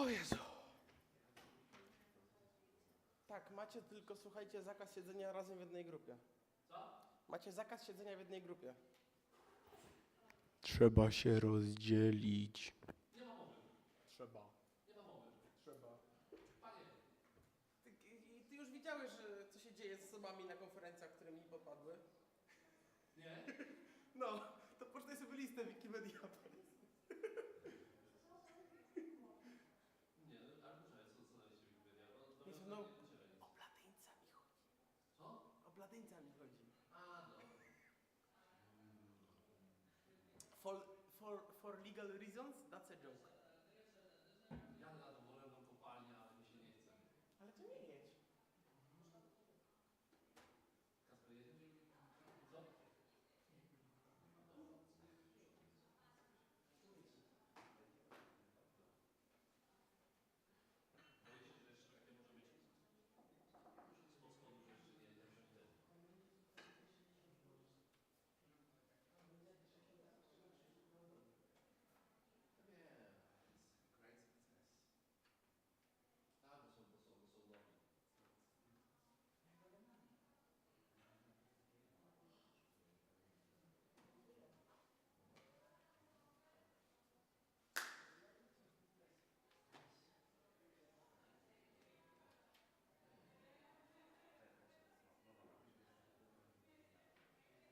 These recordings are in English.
O Jezu. Tak, macie tylko, słuchajcie, zakaz siedzenia razem w jednej grupie. Co? Macie zakaz siedzenia w jednej grupie. Trzeba się rozdzielić. Nie ma mowy. Trzeba. Nie ma mowy. Trzeba. Panie. Ty już widziałeś, że co się dzieje z osobami na konferencjach, które mi podpadły? Nie? No, to poczytaj sobie listę Wikimedia. Nie, ale poczekaj, co daliście Wikipedia? Jezu, no, o bladeńca mi chodzi. Co? O bladeńca mi chodzi. A, no. For legal reasons, that's a joke. Jadę na tą wolną kopalnię, ale mi się nie chce. Ale to nie jedź. Kasper, jedziesz? Co? Boicie się, że jeszcze takie może być? Spod spodu, że jeszcze nie jedziemy wtedy.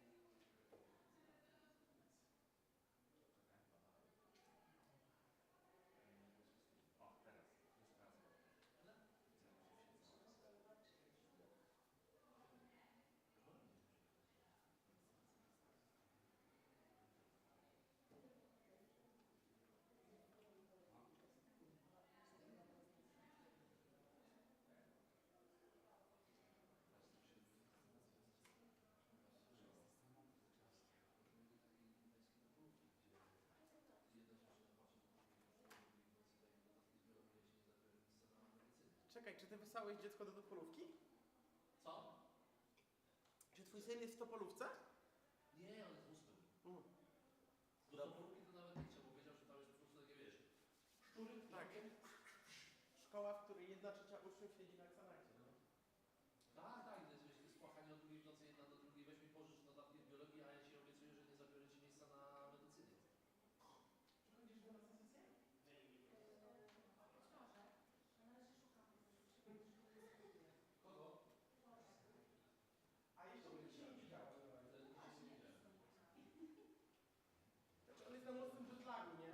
Nie, it's great success. Tak, bo są dobrzy. Czekaj, czy ty wysłałeś dziecko do topolówki? Co? Czy twój syn jest w topolówce? Nie, on jest ósmy. Do Dobra. topolówki to nawet nie chciał, bo wiedział, że tam jest po prostu takie, wiesz, szczury, Tak. Szkoła, w której 1/3 uczniów siedzi na eksanacie. No. Tak, tak, to jest wiesz, spłachanie od drugiej w nocy, jedna do drugiej, weź mi pożycz notatki z biologii, a ja ci obiecuję, że nie zabiorę ci miejsca na medycynie. Czy będziesz do nas na sesję? Kogo? A jeszcze nie się nie widziałem. Znaczy on jest na mocnym jetlagu, nie?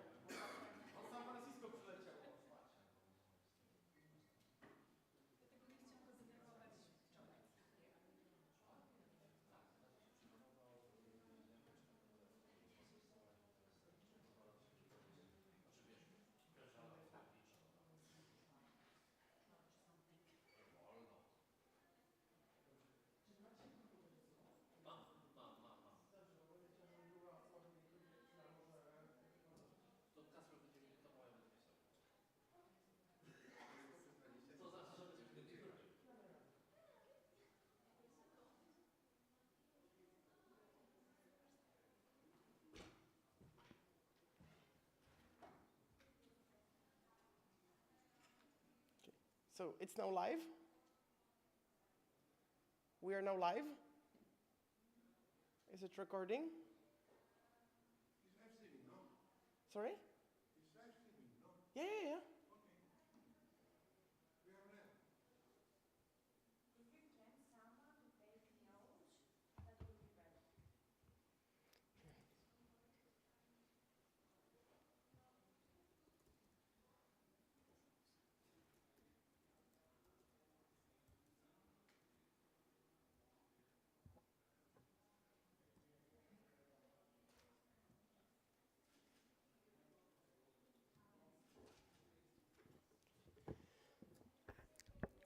On San Francisco przyleciał. Dlatego nie chciałam go zdenerwować wczoraj. Znaczy wiesz, pierwsza liczba. Wolno. Mam. Dobrze, bo będę chciał, żeby była słaba na może... To Kasper będzie mi dyktował, ja będę pisał. To znaczy, że będzie w jednej grupie. So, it's now live? We are now live? Is it recording? It's live streaming, no? Sorry? It's live streaming, no? Yeah. Okay. We are on air. If you can someone to take notes, that would be better.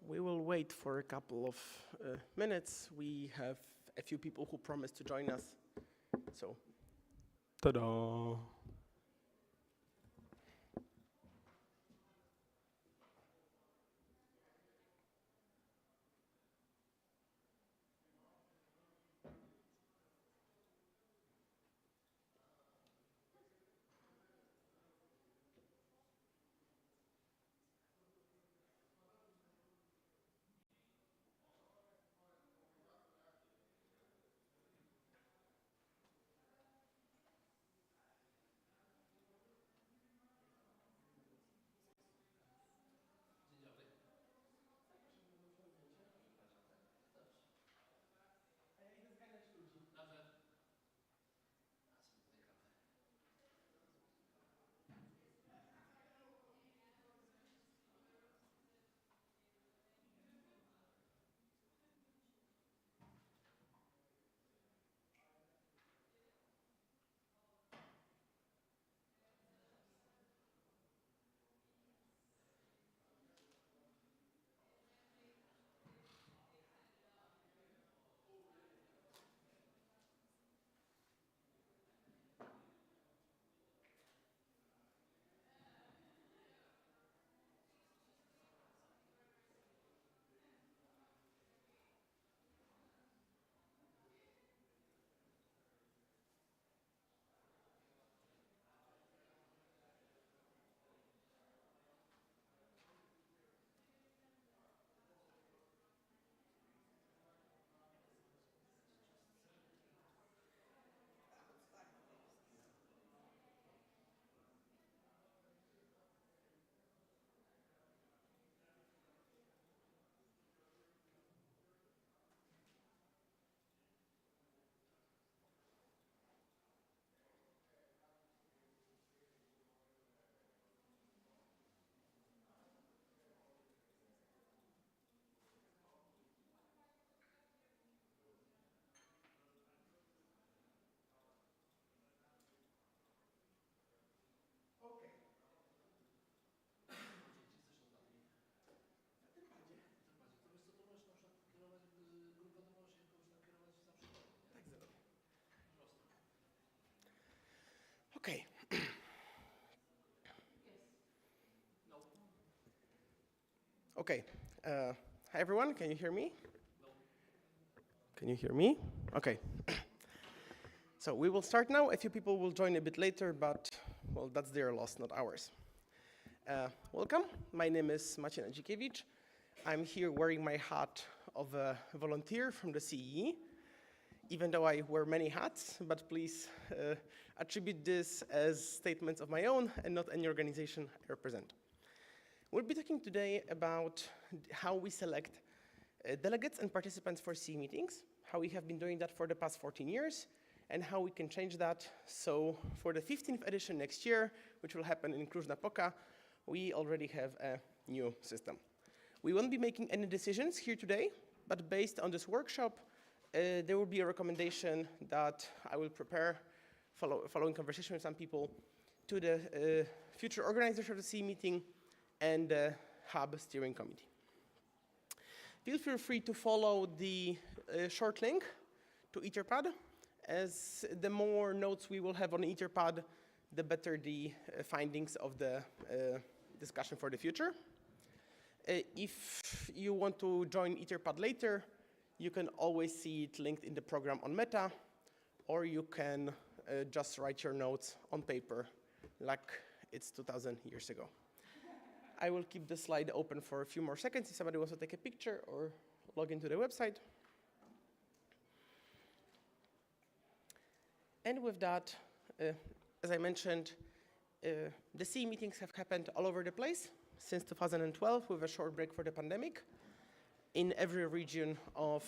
We will wait for a couple of minutes. We have a few people who promised to join us. So, Tada! Okay. Hi, everyone. Can you hear me? Can you hear me? Okay. So we will start now. A few people will join a bit later, but, well, that's their loss, not ours. Welcome. My name is Maciej Nadzikiewicz. I'm here wearing my hat of a volunteer from the CEE, even though I wear many hats, but please attribute this as statements of my own and not any organization I represent. We'll be talking today about how we select delegates and participants for CEE meetings, how we have been doing that for the past 14 years, and how we can change that. So for the 15th edition next year, which will happen in Cluj-Napoca, we already have a new system. We won't be making any decisions here today, but based on this workshop, there will be a recommendation that I will prepare following conversation with some people to the future organizers of the CEE meeting and the Hub Steering Committee. Feel free to follow the short link to Etherpad, as the more notes we will have on Etherpad, the better the findings of the discussion for the future. If you want to join Etherpad later, you can always see it linked in the program on Meta, or you can just write your notes on paper like it's 2,000 years ago. I will keep the slide open for a few more seconds if somebody wants to take a picture or log into the website. And with that, as I mentioned, the CEE meetings have happened all over the place since 2012 with a short break for the pandemic in every region of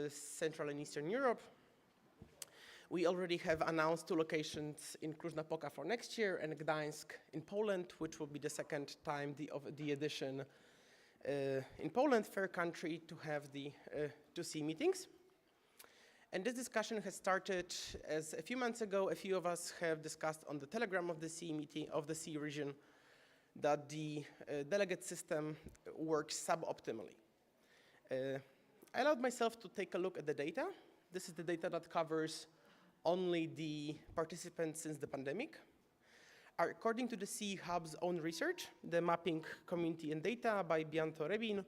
Central and Eastern Europe. We already have announced 2 locations in Cluj-Napoca for next year and Gdańsk in Poland, which will be the second time the edition in Poland, fair country to have the 2 CEE meetings. And this discussion has started as a few months ago, a few of us have discussed on the Telegram of the CEE meeting, of the CEE region, that the delegate system works suboptimally. I allowed myself to take a look at the data. This is the data that covers only the participants since the pandemic. According to the CEE Hub's own research, the Mapping Community and Data by Bianto Rebin,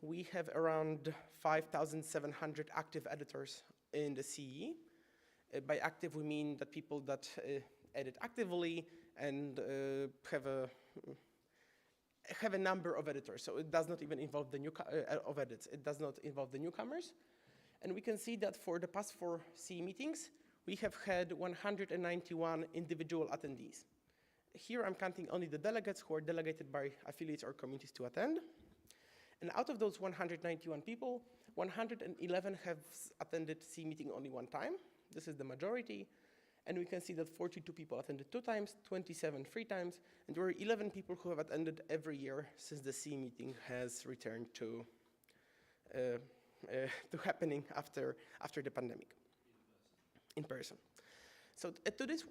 we have around 5,700 active editors in the CEE. By active, we mean that people that edit actively and have a number of editors. So it does not even involve the of edits. It does not involve the newcomers. And we can see that for the past 4 CEE meetings, we have had 191 individual attendees. Here I'm counting only the delegates who are delegated by affiliates or communities to attend. And out of those 191 people, 111 have attended CEE meeting only 1 time. This is the majority. And we can see that 42 people attended 2 times, 27 3 times, and there were 11 people who have attended every year since the CEE meeting has returned to happening after the pandemic, in person. So to this.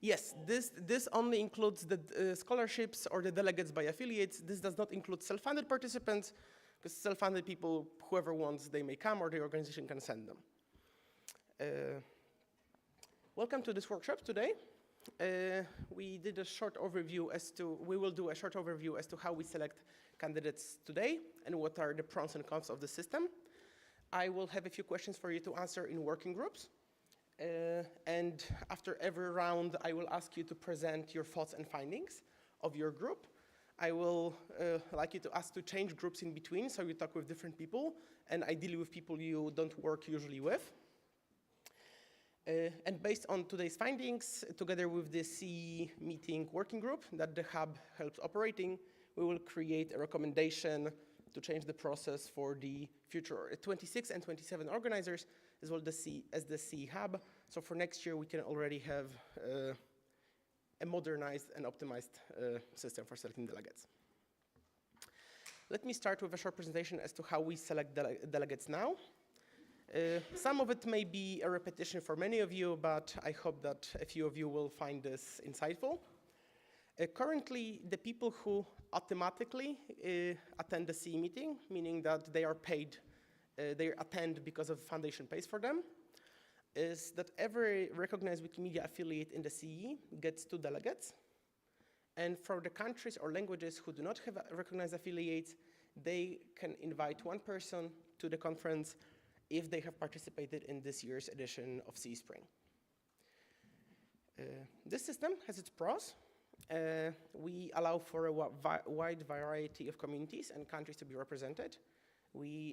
Yes, this only includes the scholarships or the delegates by affiliates. This does not include self-funded participants, because self-funded people, whoever wants, they may come or the organization can send them. Welcome to this workshop today. We will do a short overview as to how we select candidates today and what are the pros and cons of the system. I will have a few questions for you to answer in working groups. And after every round, I will ask you to present your thoughts and findings of your group. I will like you to ask to change groups in between, so you talk with different people, and ideally with people you don't work usually with. And based on today's findings, together with the CEE meeting working group that the Hub helps operating, we will create a recommendation to change the process for the future 26 and 27 organizers, as well as the CEE Hub. So for next year, we can already have a modernized and optimized system for selecting delegates. Let me start with a short presentation as to how we select delegates now. Some of it may be a repetition for many of you, but I hope that a few of you will find this insightful. Currently, the people who automatically attend the CEE meeting, meaning that they are paid, they attend because of foundation pays for them, is that every recognized Wikimedia affiliate in the CE gets 2 delegates. And for the countries or languages who do not have recognized affiliates, they can invite 1 person to the conference if they have participated in this year's edition of CE Spring. This system has its pros. We allow for a wide variety of communities and countries to be represented.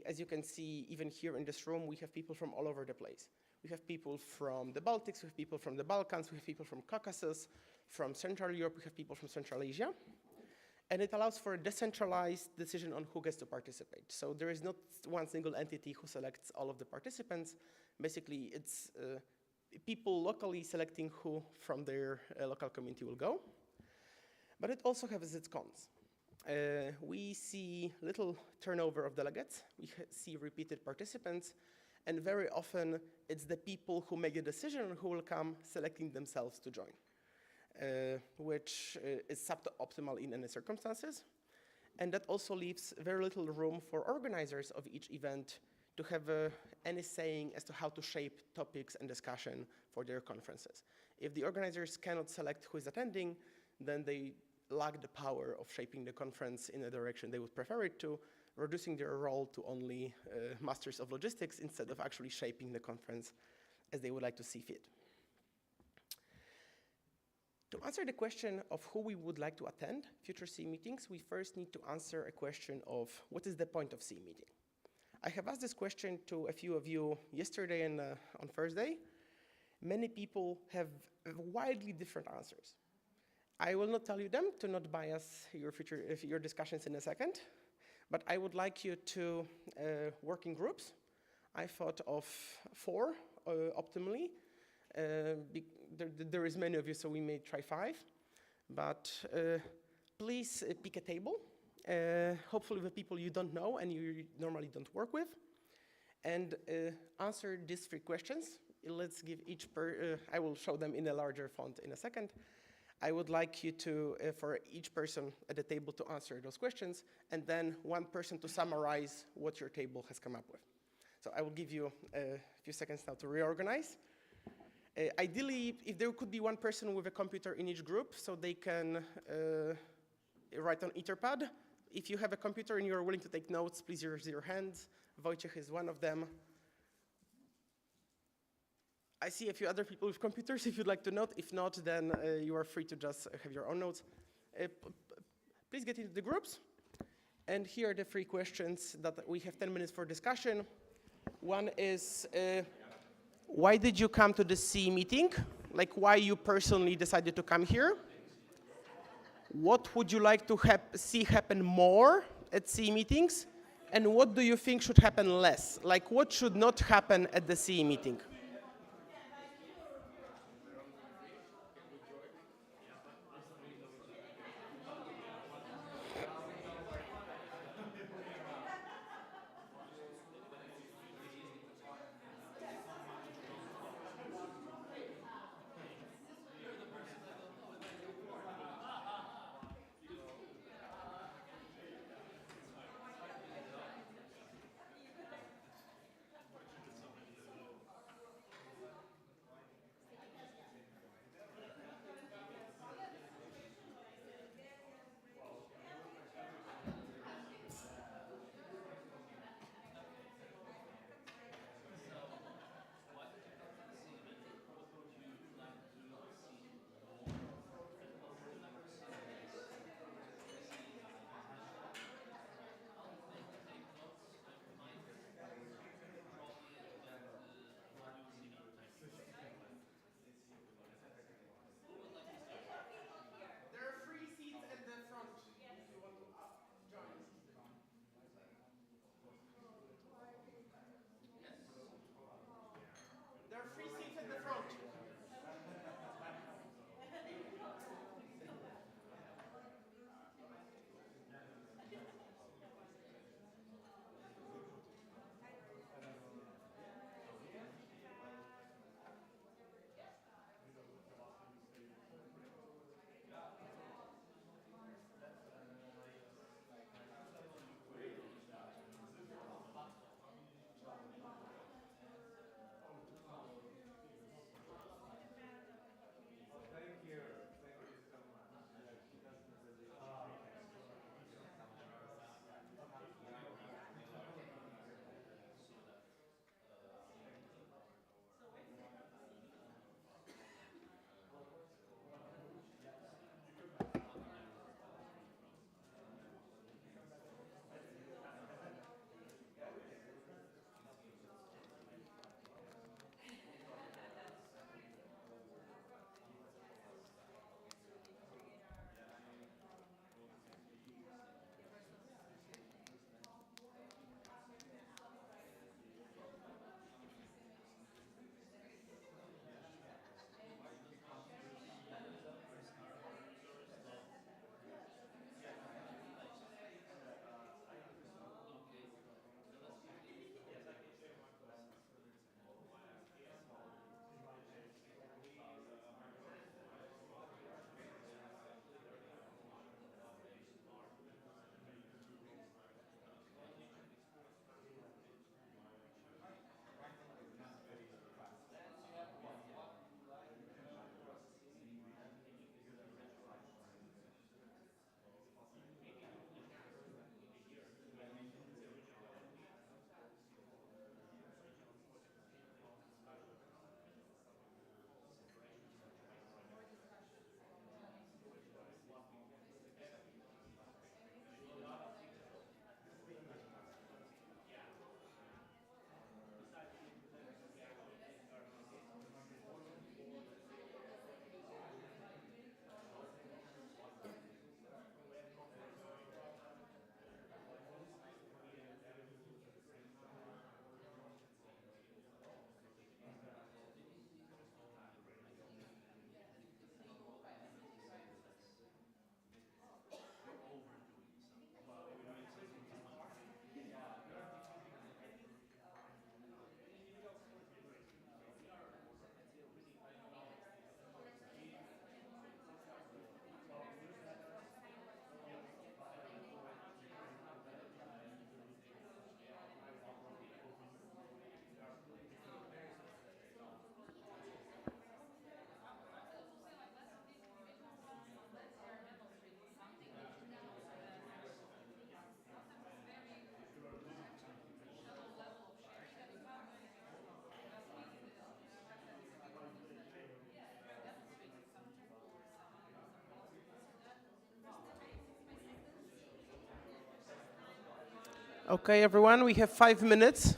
As you can see, even here in this room, we have people from all over the place. We have people from the Baltics, we have people from the Balkans, we have people from Caucasus, from Central Europe, we have people from Central Asia. And it allows for a decentralized decision on who gets to participate. So there is not one single entity who selects all of the participants. Basically, it's people locally selecting who from their local community will go. But it also has its cons. We see little turnover of delegates. We see repeated participants. And very often, it's the people who make a decision who will come selecting themselves to join, which is suboptimal in any circumstances. And that also leaves very little room for organizers of each event to have any saying as to how to shape topics and discussion for their conferences. If the organizers cannot select who is attending, then they lack the power of shaping the conference in a direction they would prefer it to, reducing their role to only masters of logistics instead of actually shaping the conference as they would like to see fit. To answer the question of who we would like to attend future CE meetings, we first need to answer a question of what is the point of CE meeting? I have asked this question to a few of you yesterday and on Thursday. Many people have wildly different answers. I will not tell you them to not bias your discussions in a second, but I would like you to work in groups. I thought of 4 optimally. There is many of you, so we may try 5. But please pick a table, hopefully with people you don't know and you normally don't work with, and answer these 3 questions. Let's give each I will show them in a larger font in a second. I would like you to, for each person at the table to answer those questions, and then 1 person to summarize what your table has come up with. So I will give you a few seconds now to reorganize. Ideally, if there could be 1 person with a computer in each group, so they can write on Etherpad. If you have a computer and you're willing to take notes, please raise your hands. Wojciech is one of them. I see a few other people with computers if you'd like to note. If not, then you are free to just have your own notes. Please get into the groups. And here are the 3 questions that we have 10 minutes for discussion. One is, why did you come to the CE meeting? Like why you personally decided to come here? What would you like to see happen more at CE meetings? And what do you think should happen less? Like what should not happen at the CE meeting? Okay, everyone, we have 5 minutes.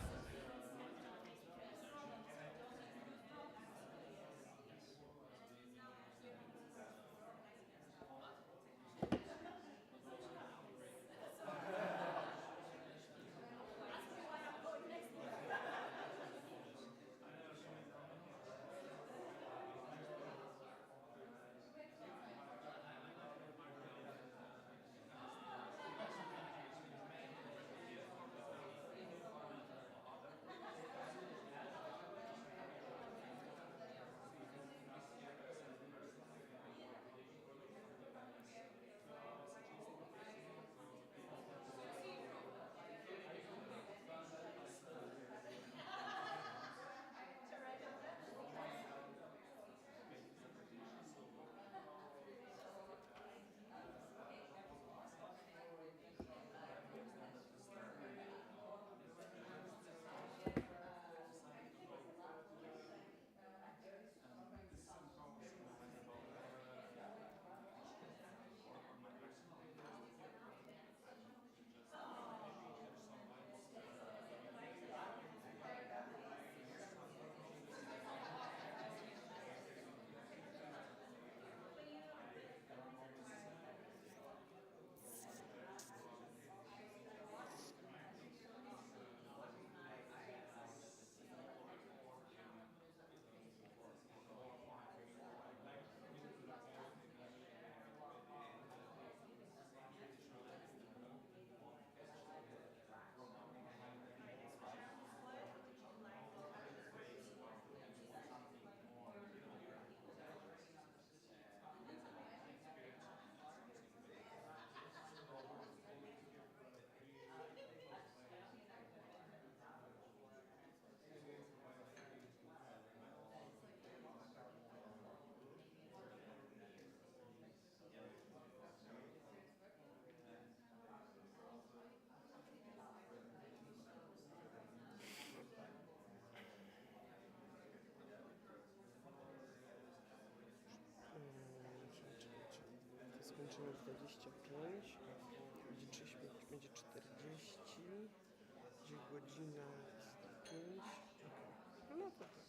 Skończymy 25, będzie 35, będzie 40, gdzie godzina jest 5. Okay. No to tak.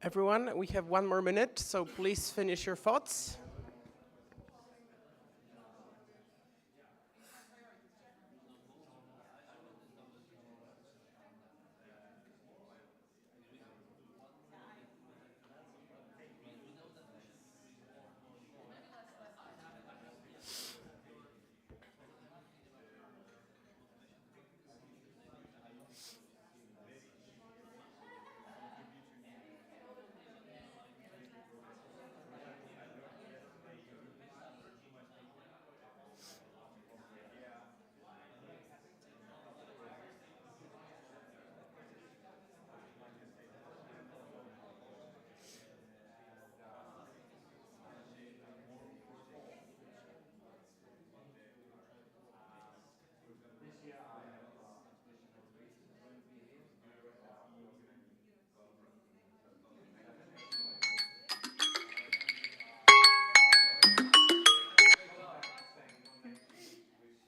Everyone, we have 1 more minute, so please finish your thoughts.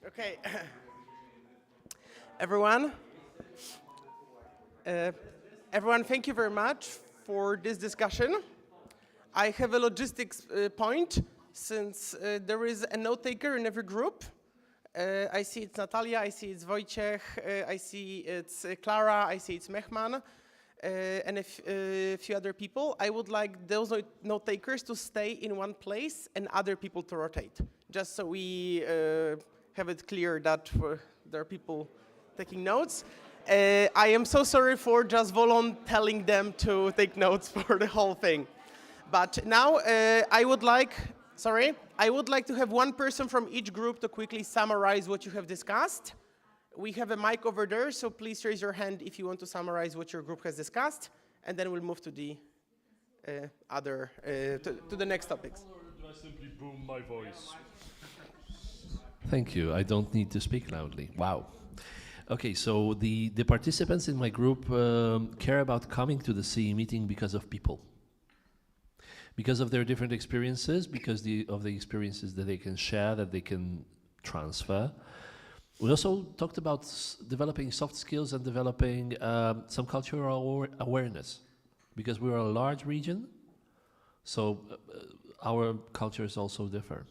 Okay. Everyone, everyone, thank you very much for this discussion. I have a logistics point, since there is a note taker in every group. I see it's Natalia, I see it's Wojciech, I see it's Clara, I see it's Mehman, and a few other people. I would like those note takers to stay in one place and other people to rotate, just so we have it clear that there are people taking notes. I am so sorry for just telling them to take notes for the whole thing. But now I would like to have one person from each group to quickly summarize what you have discussed. We have a mic over there, so please raise your hand if you want to summarize what your group has discussed, and then we'll move to the to the next topics. Or do I simply boom my voice? Thank you. I don't need to speak loudly. Wow. Okay, so the participants in my group care about coming to the CEE meeting because of people. Because of their different experiences, because of the experiences that they can share, that they can transfer. We also talked about developing soft skills and developing some cultural awareness, because we're a large region, so our cultures also differ.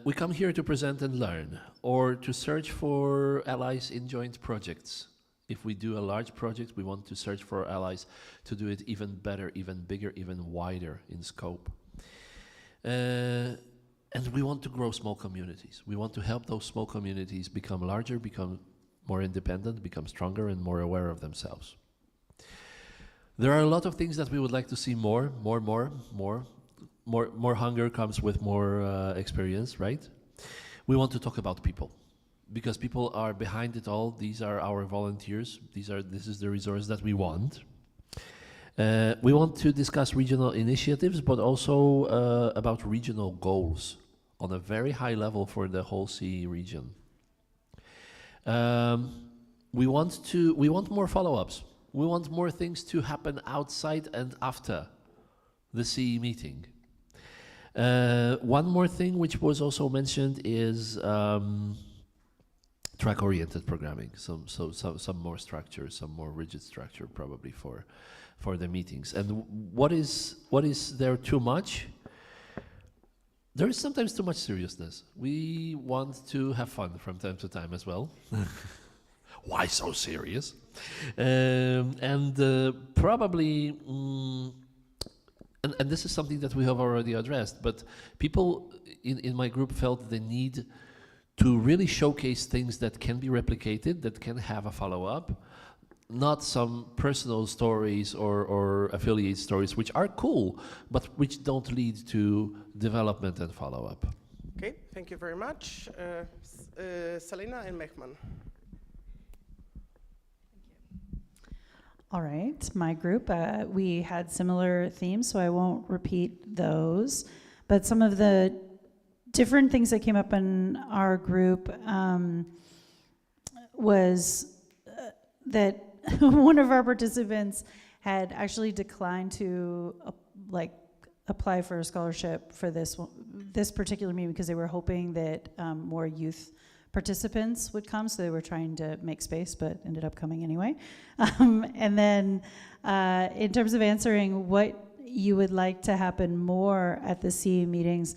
We come here to present and learn, or to search for allies in joint projects. If we do a large project, we want to search for allies to do it even better, even bigger, even wider in scope. And we want to grow small communities. We want to help those small communities become larger, become more independent, become stronger, and more aware of themselves. There are a lot of things that we would like to see more hunger comes with more experience, right? We want to talk about people, because people are behind it all. These are our volunteers. This is the resource that we want. We want to discuss regional initiatives, but also about regional goals on a very high level for the whole CEE region. We want more follow-ups. We want more things to happen outside and after the CEE meeting. One more thing which was also mentioned is track-oriented programming. Some more structure, some more rigid structure probably for the meetings. And what is there too much? There is sometimes too much seriousness. We want to have fun from time to time as well. Why so serious? Probably, and this is something that we have already addressed, but people in my group felt the need to really showcase things that can be replicated, that can have a follow-up, not some personal stories or affiliate stories, which are cool, but which don't lead to development and follow-up. Okay, thank you very much. Selena and Mehman. All right, my group, we had similar themes, so I won't repeat those. But some of the different things that came up in our group was that one of our participants had actually declined to apply for a scholarship for this particular meeting because they were hoping that more youth participants would come, so they were trying to make space, but ended up coming anyway. And then in terms of answering what you would like to happen more at the CEE meetings,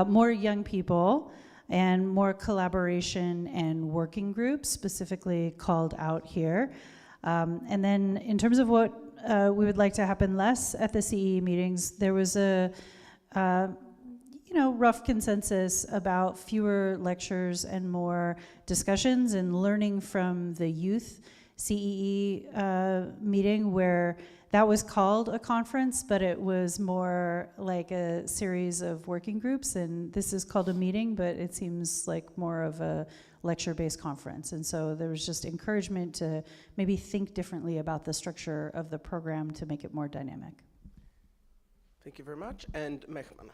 more young people and more collaboration and working groups specifically called out here. And then in terms of what we would like to happen less at the CEE meetings, there was a rough consensus about fewer lectures and more discussions and learning from the youth CEE meeting, where that was called a conference, but it was more like a series of working groups, and this is called a meeting, but it seems like more of a lecture-based conference. And so there was just encouragement to maybe think differently about the structure of the program to make it more dynamic. Thank you very much. And Mehman.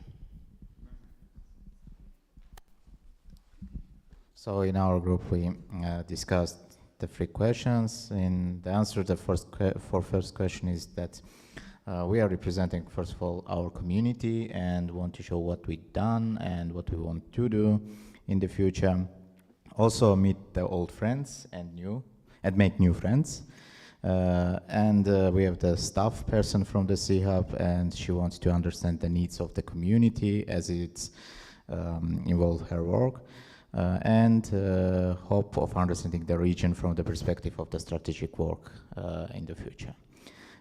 So in our group, we discussed the 3 questions. And the answer to the first question is that We are representing, first of all, our community and want to show what we've done and what we want to do in the future. Also meet the old friends and make new friends. We have the staff person from the C Hub, and she wants to understand the needs of the community as it's involved her work, and hope of understanding the region from the perspective of the strategic work in the future.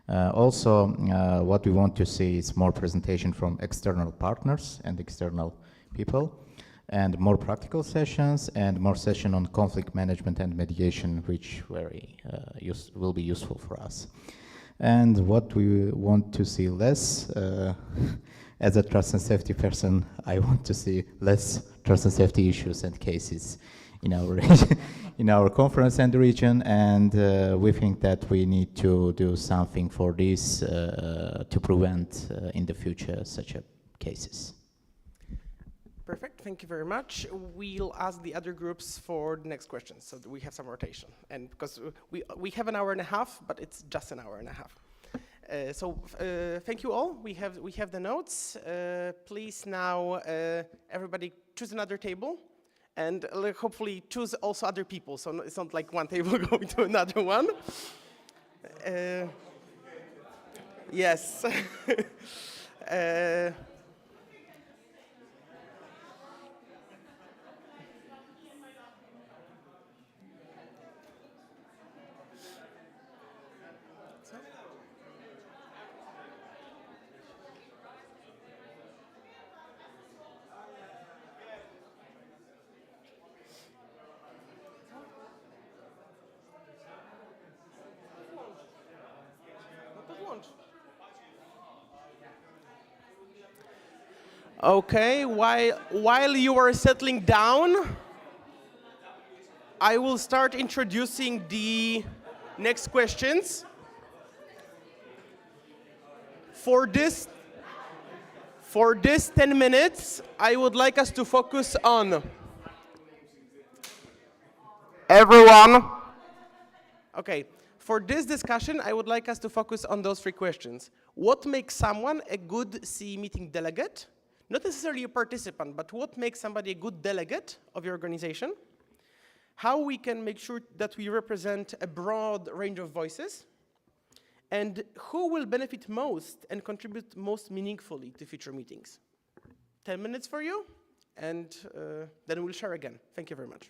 What we want to see is more presentation from external partners and external people, and more practical sessions, and more session on conflict management and mediation, which will be useful for us. And what we want to see less, as a trust and safety person, I want to see less trust and safety issues and cases in our region, in our conference and region, and we think that we need to do something for this to prevent in the future such cases. Perfect, thank you very much. We'll ask the other groups for the next questions so that we have some rotation. And because we have an hour and a half, but it's just an hour and a half. Thank you all. We have the notes. Please now, everybody choose another table, and hopefully choose also other people. So it's not like one table going to another one. Yes. Okay, while you are settling down, I will start introducing the next questions. For this 10 minutes, I would like us to focus on everyone. Okay, for this discussion, I would like us to focus on those three questions. What makes someone a good CEE meeting delegate? Not necessarily a participant, but what makes somebody a good delegate of your organization? How we can make sure that we represent a broad range of voices? And who will benefit most and contribute most meaningfully to future meetings? 10 minutes for you, and then we'll share again. Thank you very much.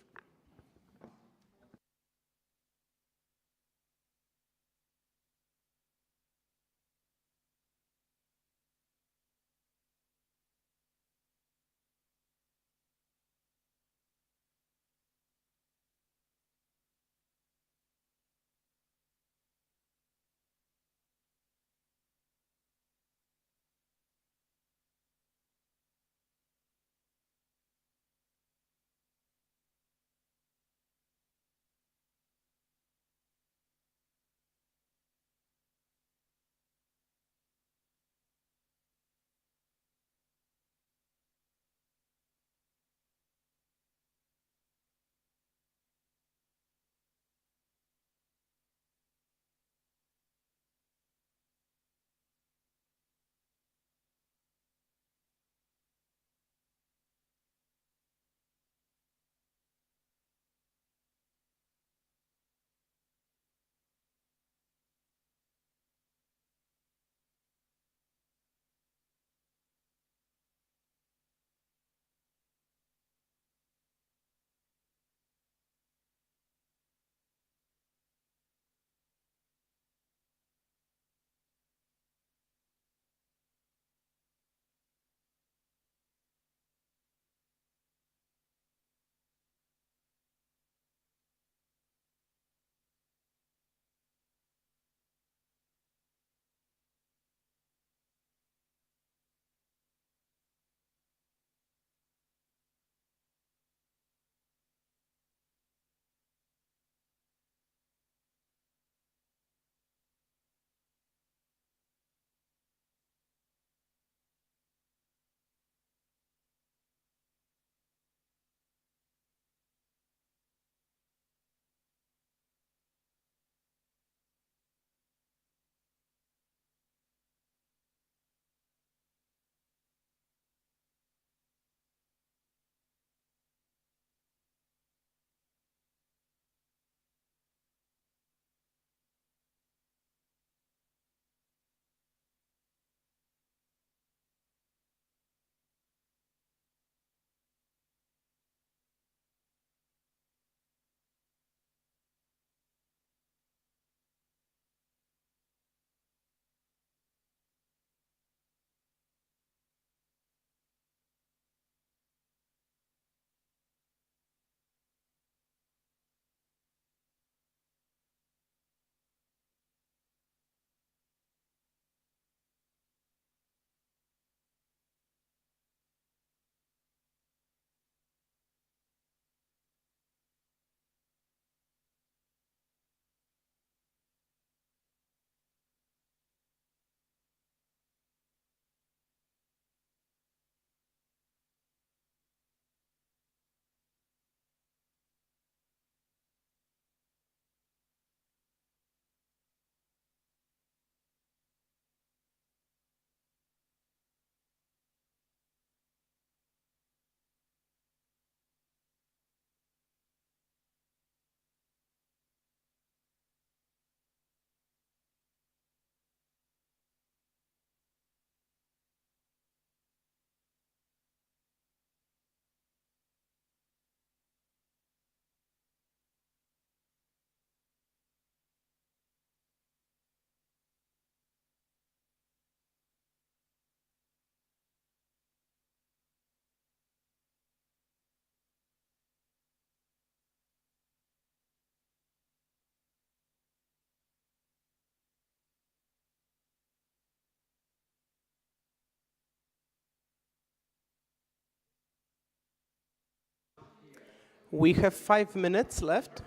We have 5 minutes left.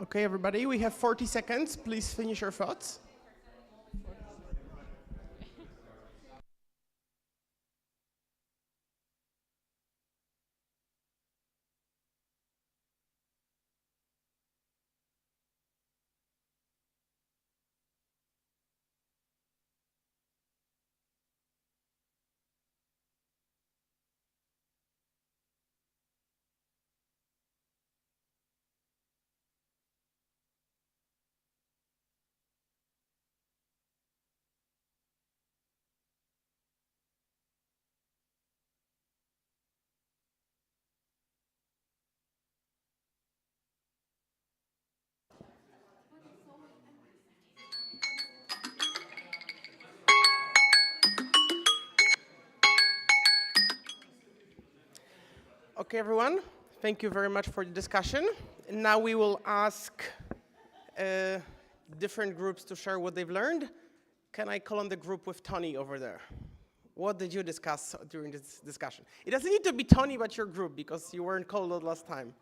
Okay, everybody, we have 40 seconds. Please finish your thoughts. Okay, everyone, thank you very much for the discussion. And now we will ask different groups to share what they've learned. Can I call on the group with Tony over there? What did you discuss during this discussion? It doesn't need to be Tony, but your group, because you weren't called out last time.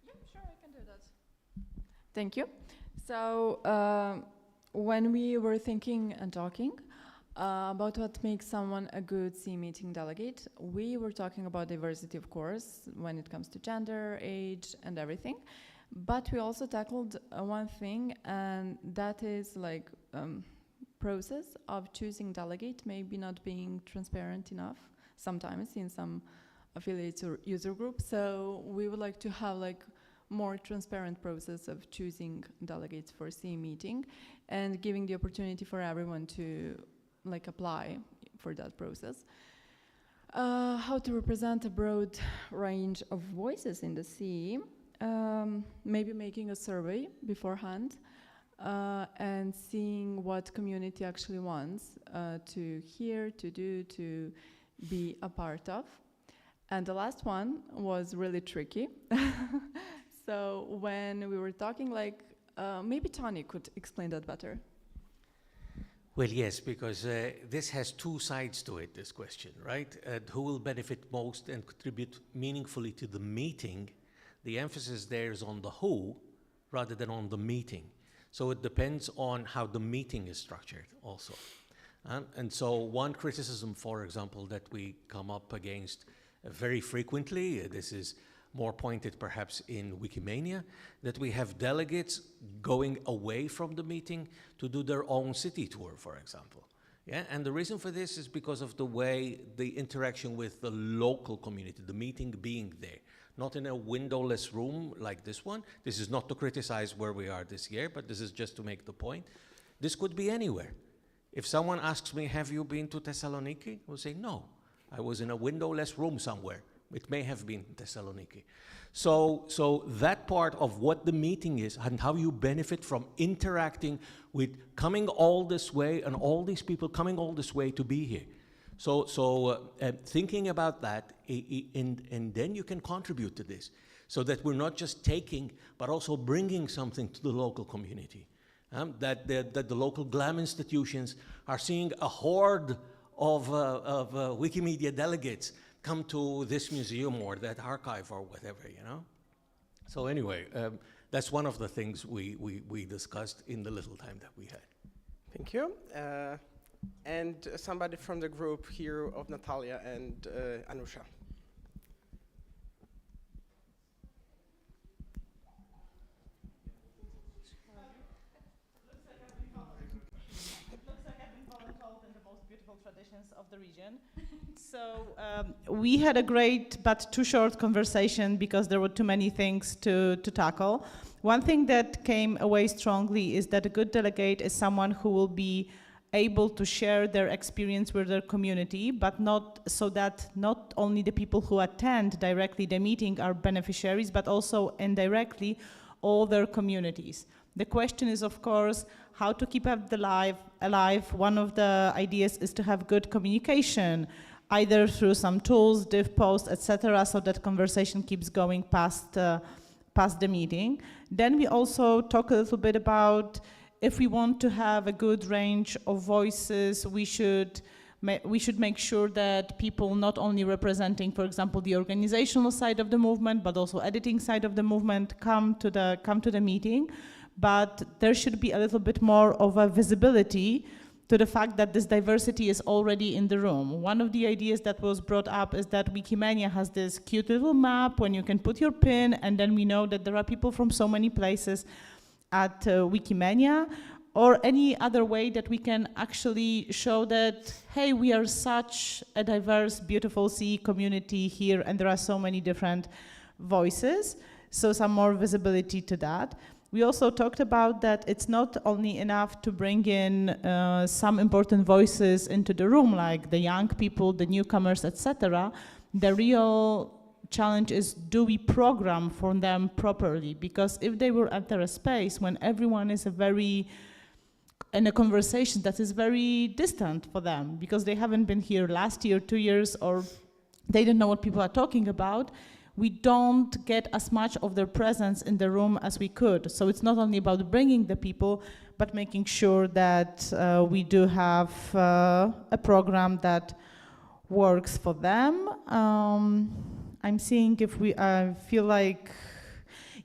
Yeah, sure, I can do that. Thank you. So when we were thinking and talking about what makes someone a good CEE meeting delegate, we were talking about diversity, of course, when it comes to gender, age, and everything. But we also tackled one thing, and that is like process of choosing delegate maybe not being transparent enough sometimes in some affiliates or user groups. So we would like to have like more transparent process of choosing delegates for CEE meeting and giving the opportunity for everyone to like apply for that process. How to represent a broad range of voices in the CEE. Maybe making a survey beforehand and seeing what community actually wants to hear, to do, to be a part of. And the last one was really tricky. So when we were talking, like, maybe Tony could explain that better. Well, yes, because this has two sides to it, this question, right? Who will benefit most and contribute meaningfully to the meeting? The emphasis there is on the who rather than on the meeting. So it depends on how the meeting is structured also. And so one criticism, for example, that we come up against very frequently, this is more pointed perhaps in Wikimania, that we have delegates going away from the meeting to do their own city tour, for example. Yeah, and the reason for this is because of the way the interaction with the local community, the meeting being there. Not in a windowless room like this one. This is not to criticize where we are this year, but this is just to make the point. This could be anywhere. If someone asks me, have you been to Thessaloniki? I will say, no. I was in a windowless room somewhere. It may have been Thessaloniki. So that part of what the meeting is and how you benefit from interacting with coming all this way and all these people coming all this way to be here. So thinking about that, and then you can contribute to this, so that we're not just taking, but also bringing something to the local community. That the local GLAM institutions are seeing a horde of Wikimedia delegates come to this museum or that archive or whatever, you know? So anyway, that's one of the things we discussed in the little time that we had. Thank you. And somebody from the group here of Natalia and Anusha. Looks like I've been voluntold in the most beautiful traditions of the region. So we had a great but too short conversation because there were too many things to tackle. One thing that came away strongly is that a good delegate is someone who will be able to share their experience with their community, but not so that not only the people who attend directly the meeting are beneficiaries, but also indirectly all their communities. The question is, of course, how to keep up the alive. One of the ideas is to have good communication, either through some tools, div posts, etc., so that conversation keeps going past the meeting. Then we also talk a little bit about if we want to have a good range of voices, we should we should make sure that people not only representing, for example, the organizational side of the movement, but also editing side of the movement come to the meeting. But there should be a little bit more of a visibility to the fact that this diversity is already in the room. One of the ideas that was brought up is that Wikimania has this cute little map when you can put your pin, and then we know that there are people from so many places at Wikimania, or any other way that we can actually show that, hey, we are such a diverse, beautiful CE community here, and there are so many different voices, so some more visibility to that. We also talked about that it's not only enough to bring in some important voices into the room, like the young people, the newcomers, etc. The real challenge is, do we program for them properly? Because if they will enter a space when everyone is in a conversation that is very distant for them, because they haven't been here last year, 2 years, or they don't know what people are talking about, we don't get as much of their presence in the room as we could. So it's not only about bringing the people, but making sure that we do have a program that works for them. I'm seeing if we feel like,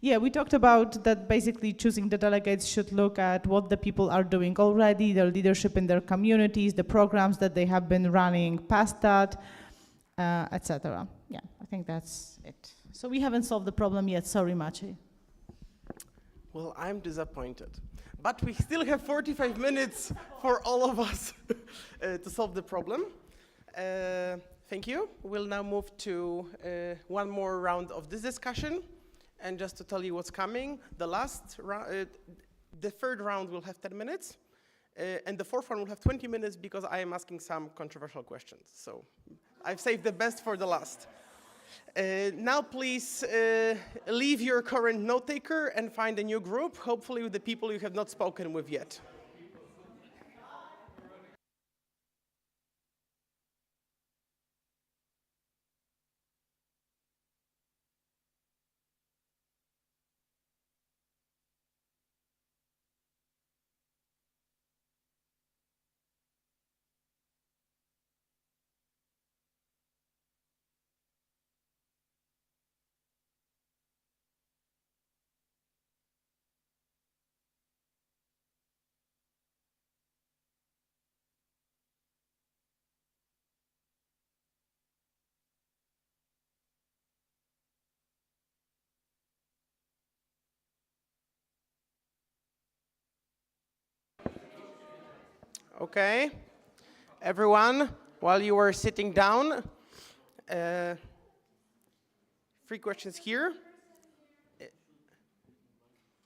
yeah, we talked about that basically choosing the delegates should look at what the people are doing already, their leadership in their communities, the programs that they have been running past that, etc. Yeah, I think that's it. So we haven't solved the problem yet, sorry, Maciej. Well, I'm disappointed. But we still have 45 minutes for all of us to solve the problem. Thank you. We'll now move to one more round of this discussion. And just to tell you what's coming, the third round will have 10 minutes. And the fourth one will have 20 minutes because I am asking some controversial questions. So I've saved the best for the last. Now please leave your current note taker and find a new group, hopefully with the people you have not spoken with yet. Okay, everyone, while you were sitting down, 3 questions here.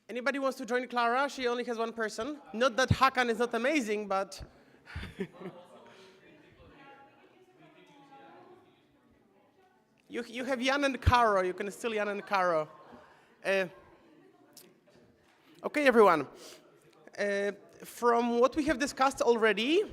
Anybody wants to join Clara? She only has 1 person. Not that Hakan is not amazing, but... you have Jan and Caro. You can steal Jan and Caro. Okay, everyone. From what we have discussed already,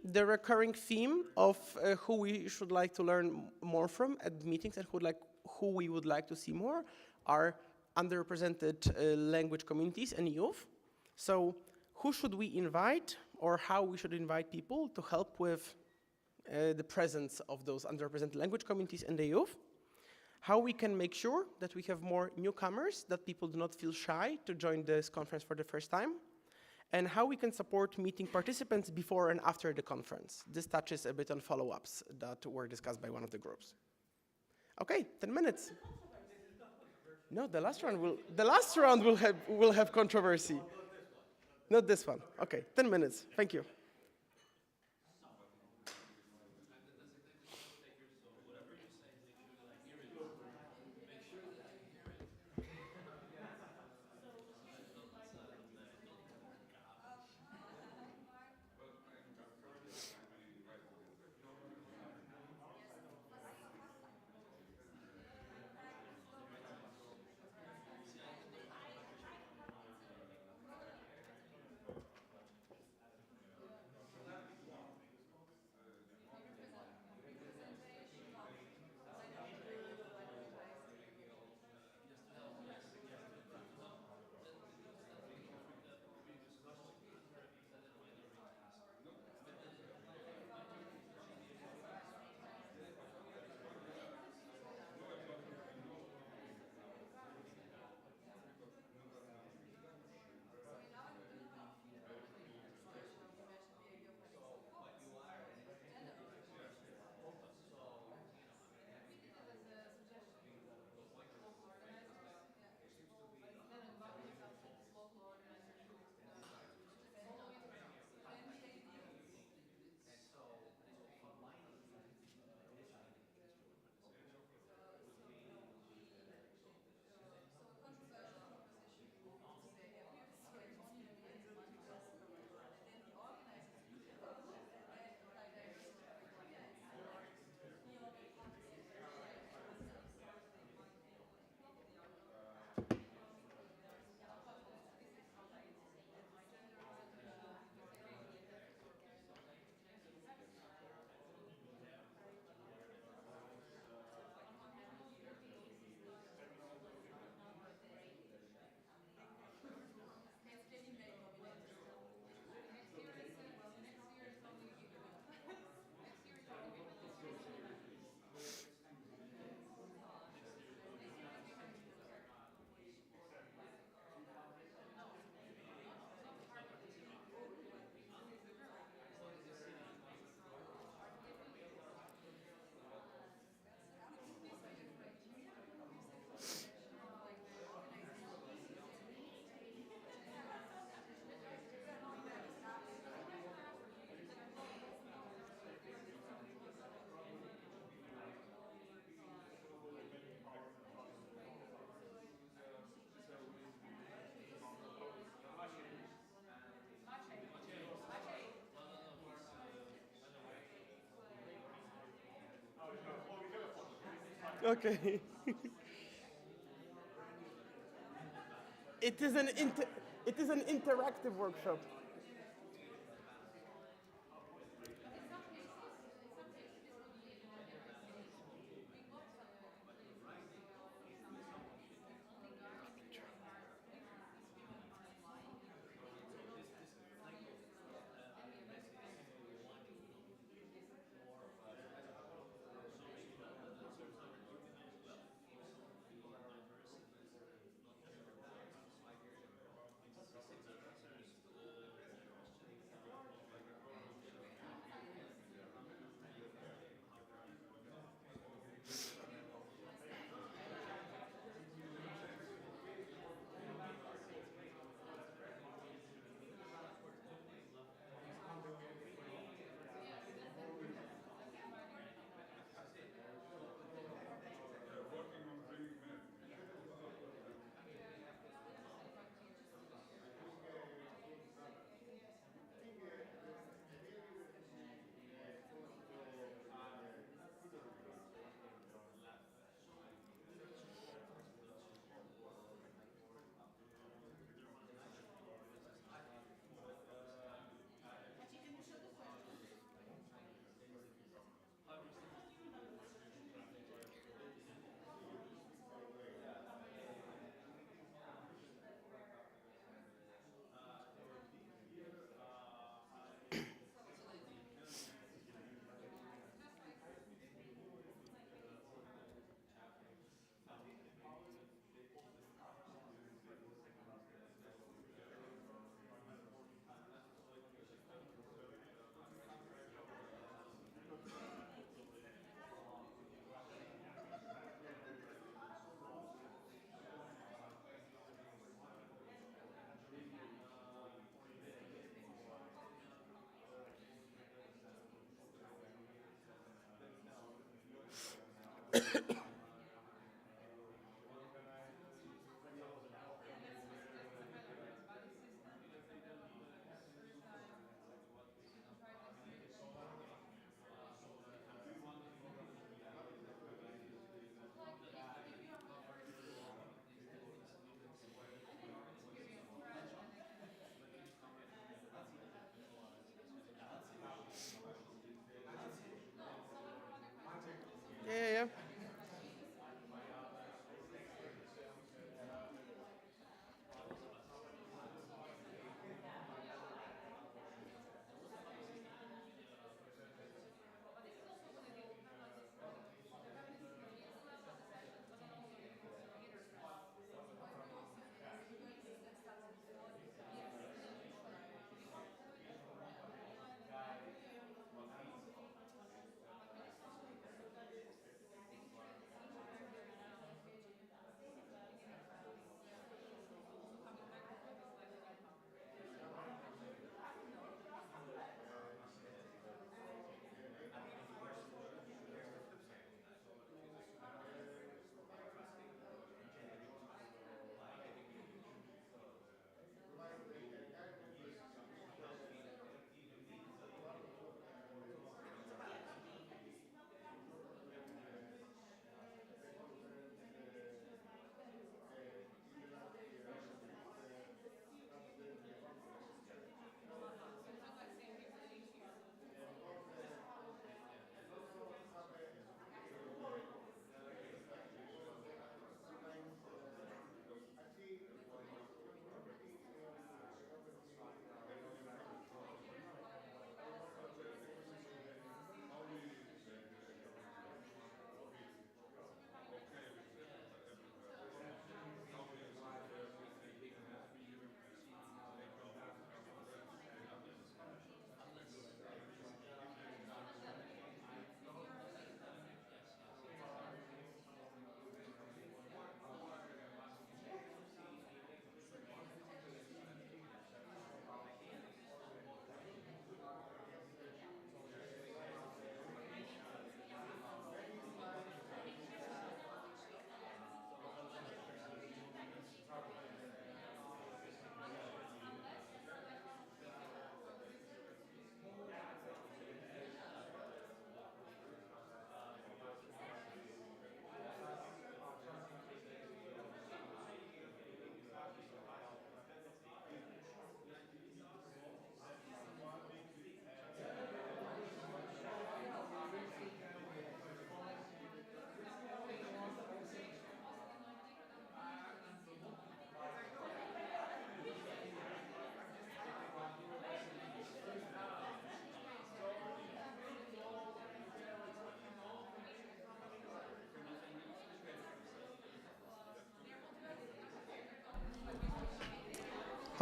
the recurring theme of who we should like to learn more from at meetings and who we would like to see more are underrepresented language communities and youth. So who should we invite, or how we should invite people to help with the presence of those underrepresented language communities and the youth? How we can make sure that we have more newcomers, that people do not feel shy to join this conference for the first time, and how we can support meeting participants before and after the conference. This touches a bit on follow-ups that were discussed by one of the groups. Okay, 10 minutes. No, the last round will have controversy. Not this one. Okay, 10 minutes. Thank you. Okay. It is an interactive workshop.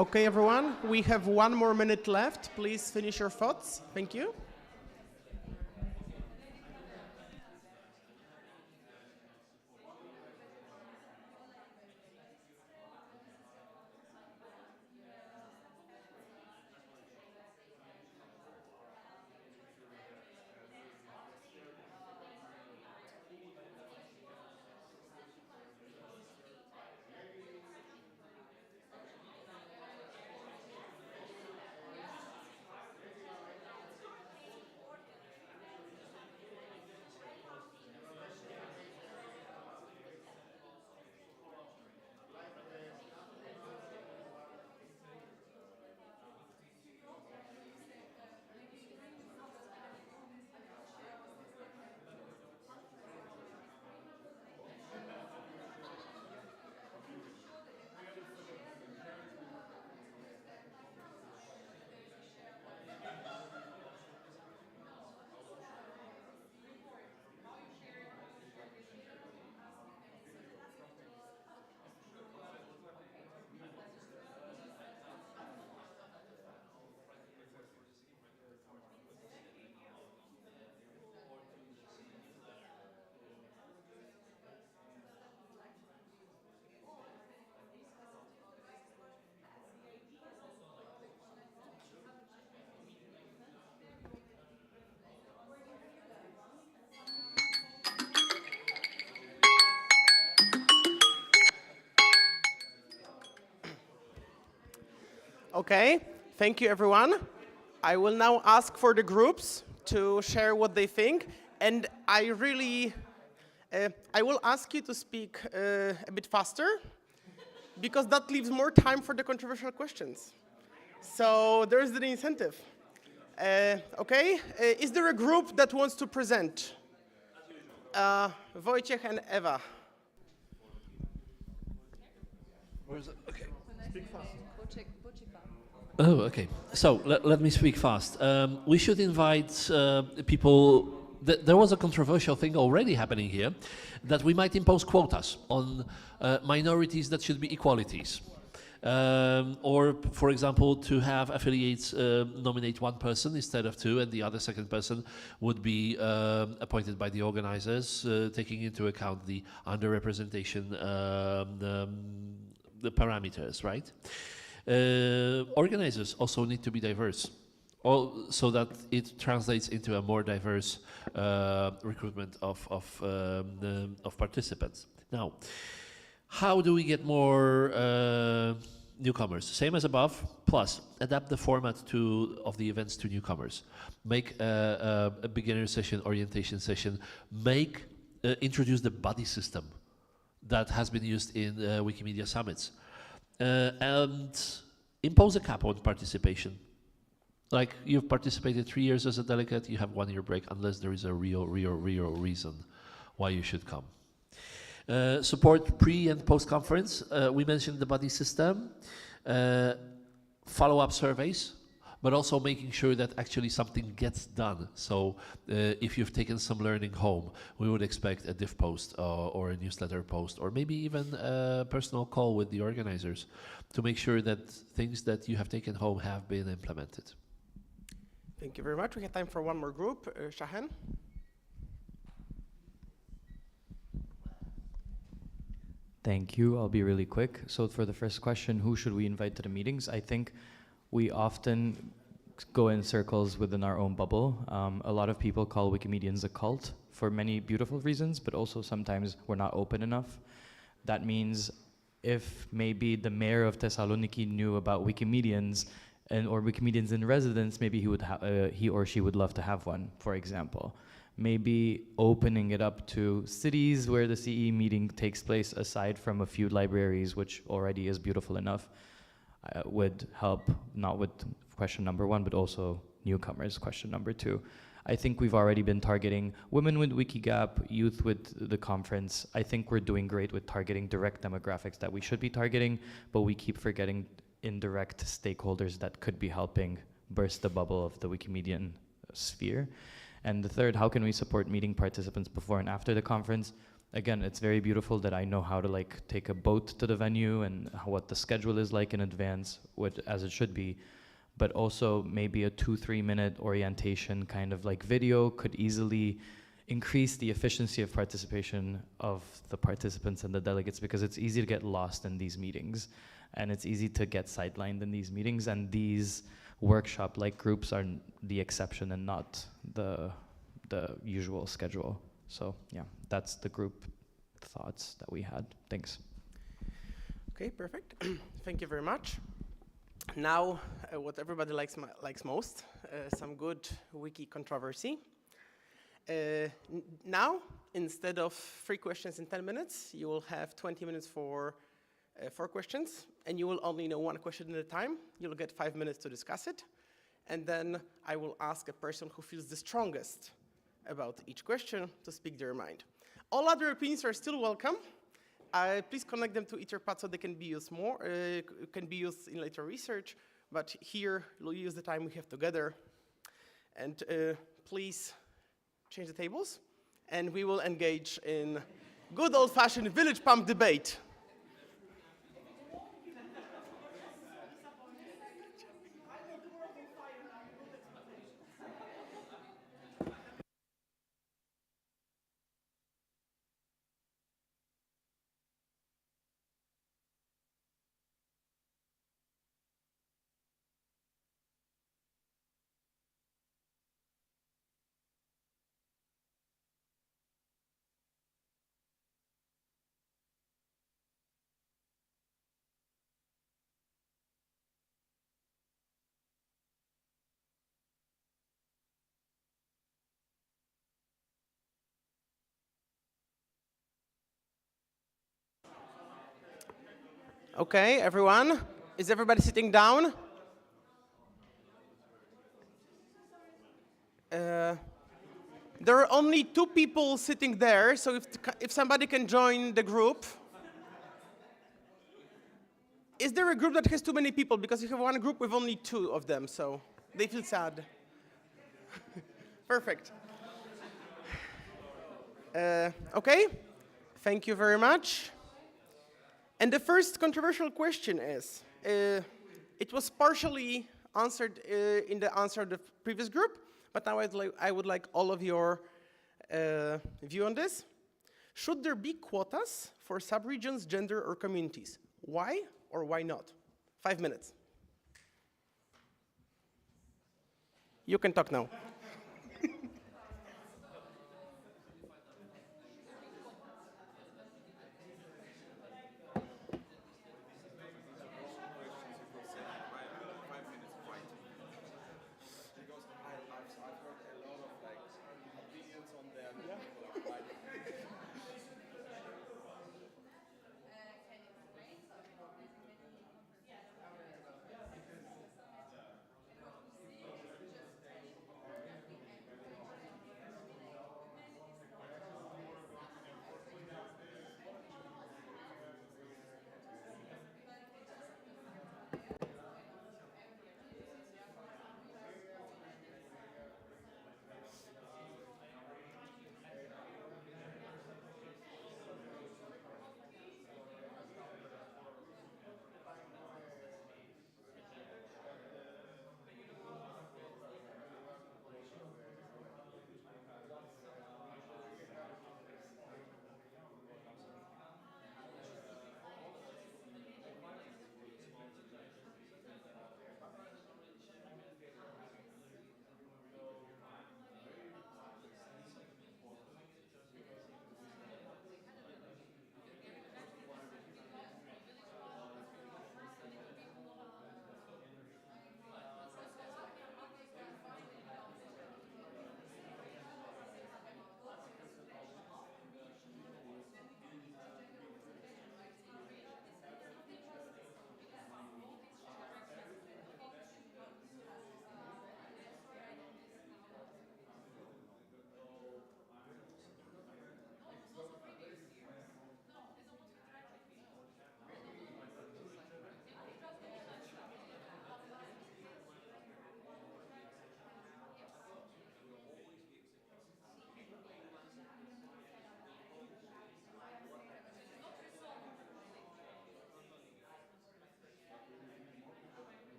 Okay, everyone, we have 1 more minute left. Please finish your thoughts. Thank you. Okay, thank you, everyone. I will now ask for the groups to share what they think, and I will ask you to speak a bit faster, because that leaves more time for the controversial questions. So there's the incentive. Okay, is there a group that wants to present? Wojciech and Eva. Where is it? Okay. Oh, okay. So let me speak fast. We should invite people. There was a controversial thing already happening here, that we might impose quotas on minorities that should be equalities. Or, for example, to have affiliates nominate 1 person instead of 2, and the other second person would be appointed by the organizers, taking into account the underrepresentation, the parameters, right? Organizers also need to be diverse, so that it translates into a more diverse recruitment of participants. Now, how do we get more newcomers? Same as above, plus adapt the format of the events to newcomers. Make a beginner session, orientation session. Introduce the buddy system that has been used in Wikimedia summits. And impose a cap on participation. Like, you've participated 3 years as a delegate, you have 1 year break, unless there is a real reason why you should come. Support pre and post conference. We mentioned the buddy system. Follow-up surveys, but also making sure that actually something gets done. So if you've taken some learning home, we would expect a diff post or a newsletter post, or maybe even a personal call with the organizers to make sure that things that you have taken home have been implemented. Thank you very much. We have time for 1 more group. Shahan? Thank you. I'll be really quick. So for the first question, who should we invite to the meetings? I think we often go in circles within our own bubble. A lot of people call Wikimedians a cult for many beautiful reasons, but also sometimes we're not open enough. That means if maybe the mayor of Thessaloniki knew about Wikimedians or Wikimedians in residence, maybe he or she would love to have one, for example. Maybe opening it up to cities where the CEE meeting takes place, aside from a few libraries, which already is beautiful enough, would help, not with question number 1, but also newcomers, question number 2. I think we've already been targeting women with Wikigap, youth with the conference. I think we're doing great with targeting direct demographics that we should be targeting, but we keep forgetting indirect stakeholders that could be helping burst the bubble of the Wikimedian sphere. And the third, how can we support meeting participants before and after the conference? again, it's very beautiful that I know how to like take a boat to the venue and what the schedule is like in advance, as it should be. But also maybe a 2-3 minute orientation kind of like video could easily increase the efficiency of participation of the participants and the delegates, because it's easy to get lost in these meetings and it's easy to get sidelined in these meetings, and these workshop-like groups are the exception and not the usual schedule. So yeah, that's the group thoughts that we had. Thanks. Okay, perfect. Thank you very much. Now, what everybody likes most, some good wiki controversy. Now, instead of 3 questions in 10 minutes, you will have 20 minutes for 4 questions, and you will only know 1 question at a time. You'll get 5 minutes to discuss it, and then I will ask a person who feels the strongest about each question to speak their mind. All other opinions are still welcome. Please connect them to Etherpad so they can be used can be used in later research, but here we'll use the time we have together. And please change the tables, and we will engage in good old-fashioned village pump debate. Okay, everyone, is everybody sitting down? There are only 2 people sitting there, so if somebody can join the group. Is there a group that has too many people? Because you have 1 group with only 2 of them, so they feel sad. Perfect. Okay, thank you very much. And the first controversial question is, it was partially answered in the answer of the previous group, but now I would like all of your view on this. Should there be quotas for subregions, gender, or communities? Why or why not? 5 minutes. You can talk now.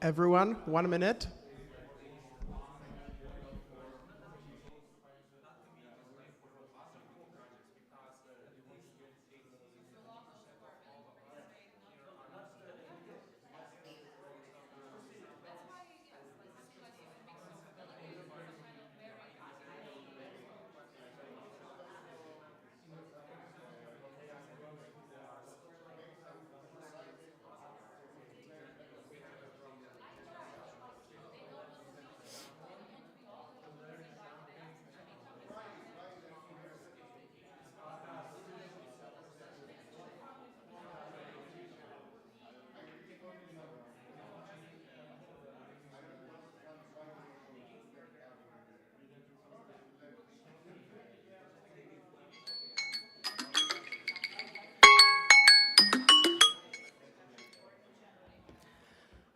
Everyone, 1 minute.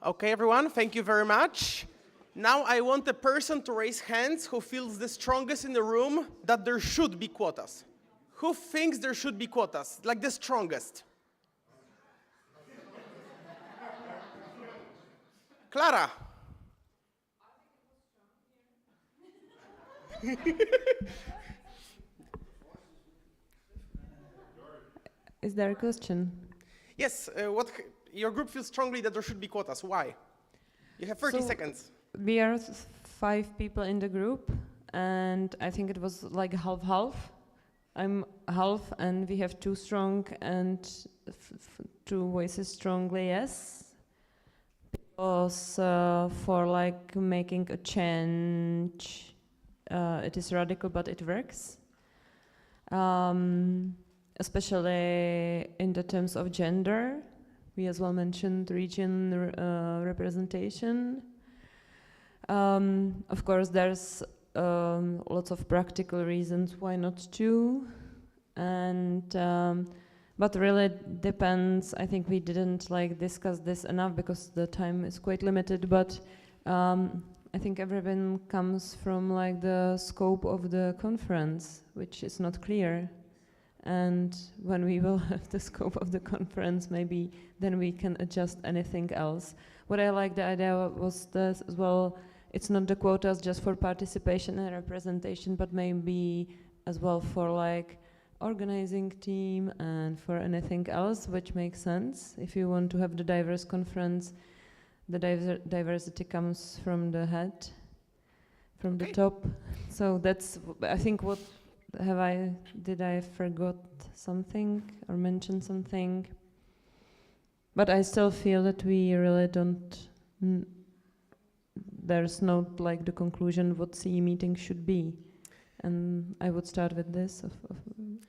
Okay, everyone, thank you very much. Now I want the person to raise hands who feels the strongest in the room that there should be quotas. Who thinks there should be quotas? Like the strongest. Clara. Is there a question? Yes, your group feels strongly that there should be quotas. Why? You have 30 seconds. We are 5 people in the group, and I think it was like half-half. I'm half, and we have 2 strong and 2 voices strongly yes. Because for like making a change, it is radical, but it works. Especially in the terms of gender. We as well mentioned region representation. Of course, there's lots of practical reasons why not to, and but really depends. I think we didn't like discuss this enough because the time is quite limited. But I think everyone comes from like the scope of the conference, which is not clear. And when we will have the scope of the conference, maybe then we can adjust anything else. What I like the idea was this as well, it's not the quotas just for participation and representation, but maybe as well for like organizing team and for anything else, which makes sense. If you want to have the diverse conference, the diversity comes from the head, from the top. So that's, I think, what did I forgot something or mention something? But I still feel that we really don't, there's not like the conclusion what CE meeting should be. And I would start with this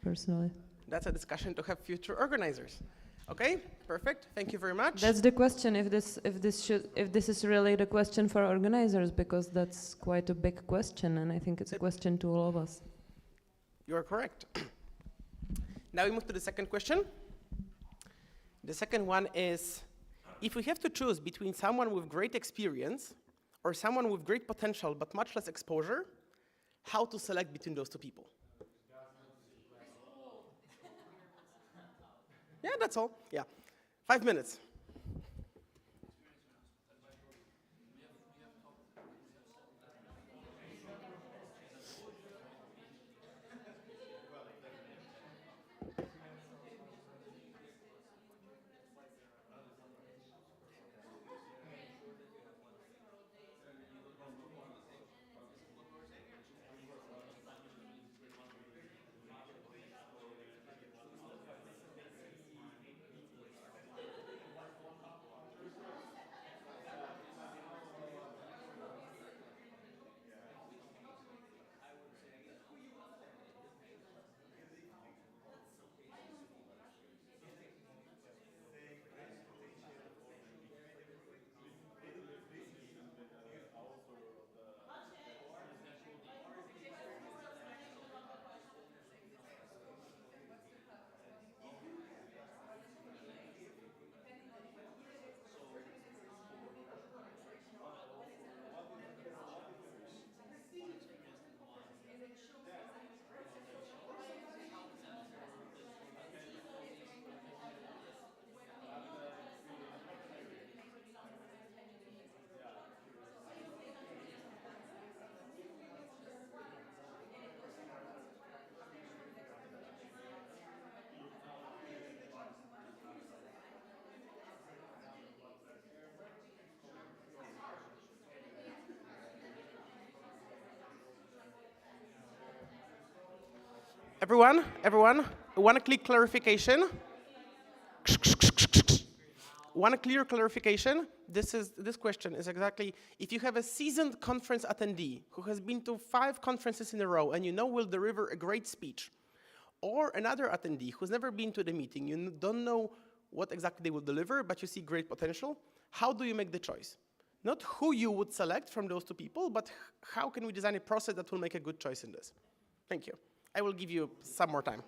personally. That's a discussion to have future organizers. Okay, perfect. Thank you very much. That's the question. If this is really the question for organizers, because that's quite a big question, and I think it's a question to all of us. You are correct. Now we move to the second question. The second one is, if we have to choose between someone with great experience or someone with great potential but much less exposure, how to select between those 2 people? Yeah, that's all. Yeah. 5 minutes. Everyone, one quick clarification. One clear clarification. This question is exactly, if you have a seasoned conference attendee who has been to 5 conferences in a row and you know will deliver a great speech, or another attendee who's never been to the meeting, you don't know what exactly they will deliver, but you see great potential, how do you make the choice? Not who you would select from those 2 people, but how can we design a process that will make a good choice in this? Thank you. I will give you some more time.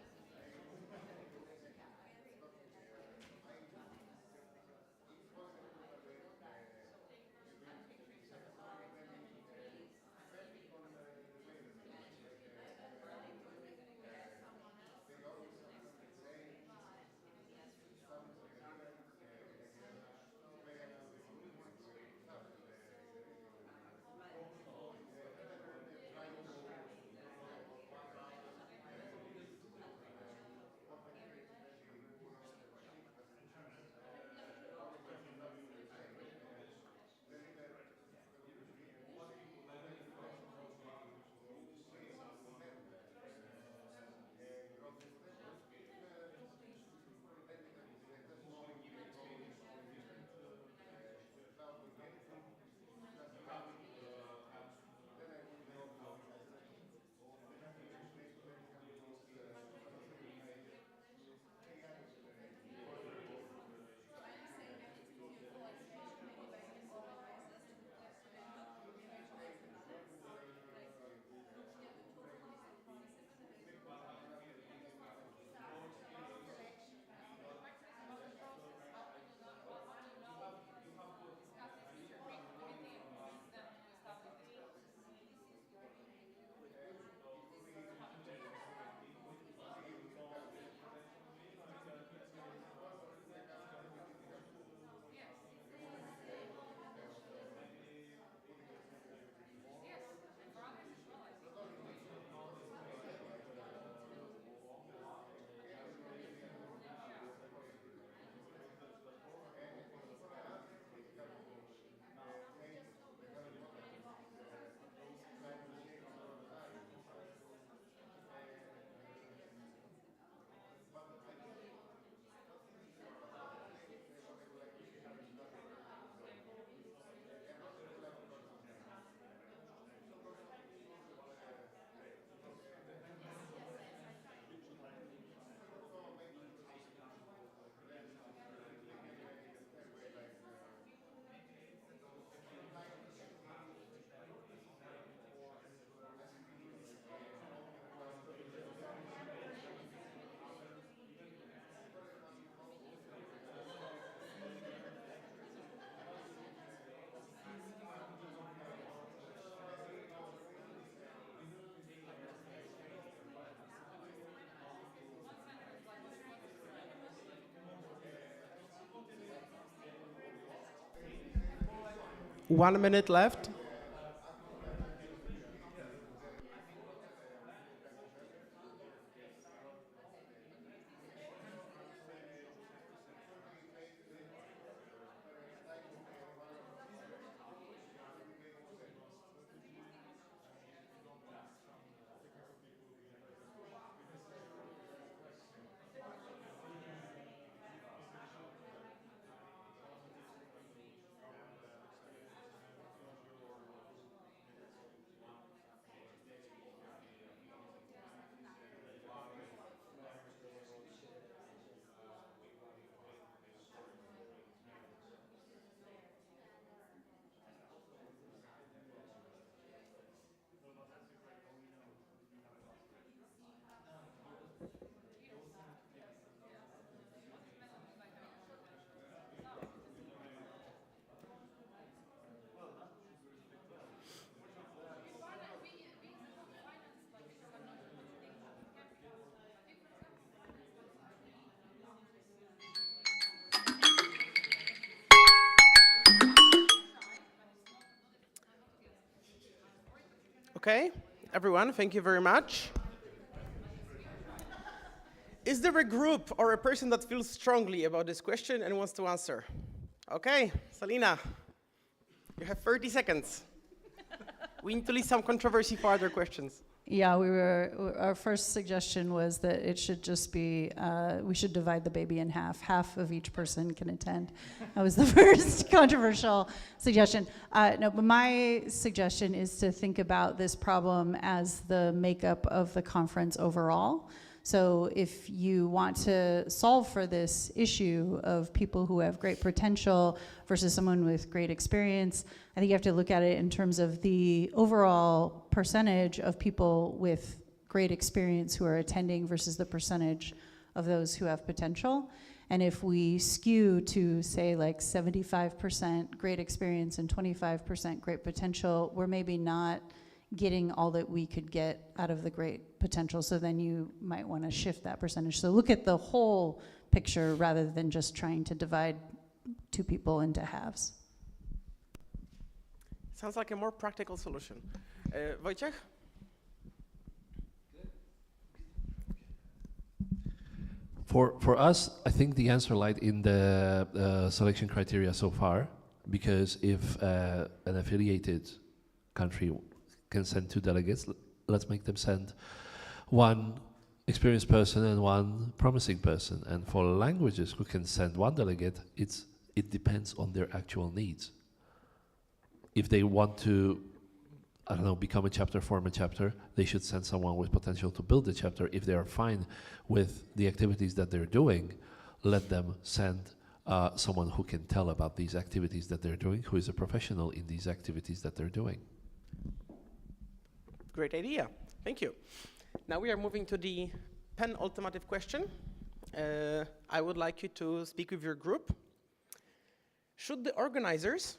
One minute left. Okay, everyone, thank you very much. Is there a group or a person that feels strongly about this question and wants to answer? Okay, Salina, you have 30 seconds. We need to leave some controversy for other questions. Yeah, our first suggestion was that it should just be, we should divide the baby in half. Half of each person can attend. That was the first controversial suggestion. No, but my suggestion is to think about this problem as the makeup of the conference overall. So if you want to solve for this issue of people who have great potential versus someone with great experience, I think you have to look at it in terms of the overall percentage of people with great experience who are attending versus the percentage of those who have potential. And if we skew to, say, like 75% great experience and 25% great potential, we're maybe not getting all that we could get out of the great potential. So then you might want to shift that percentage. So look at the whole picture rather than just trying to divide two people into halves. Sounds like a more practical solution. Wojciech? For us, I think the answer lied in the selection criteria so far, because if an affiliated country can send 2 delegates, let's make them send 1 experienced person and 1 promising person. And for languages who can send 1 delegate, it depends on their actual needs. If they want to, I don't know, become a chapter, form a chapter, they should send someone with potential to build the chapter. If they are fine with the activities that they're doing, let them send someone who can tell about these activities that they're doing, who is a professional in these activities that they're doing. Great idea. Thank you. Now we are moving to the penultimate question. I would like you to speak with your group. Should the organizers,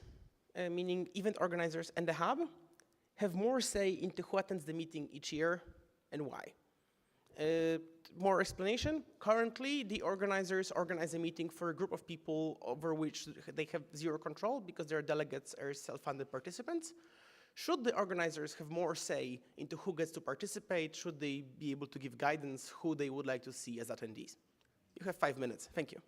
meaning event organizers and the hub, have more say into who attends the meeting each year and why? More explanation. Currently, the organizers organize a meeting for a group of people over which they have 0 control because their delegates are self-funded participants. Should the organizers have more say into who gets to participate? Should they be able to give guidance who they would like to see as attendees? You have 5 minutes. Thank you.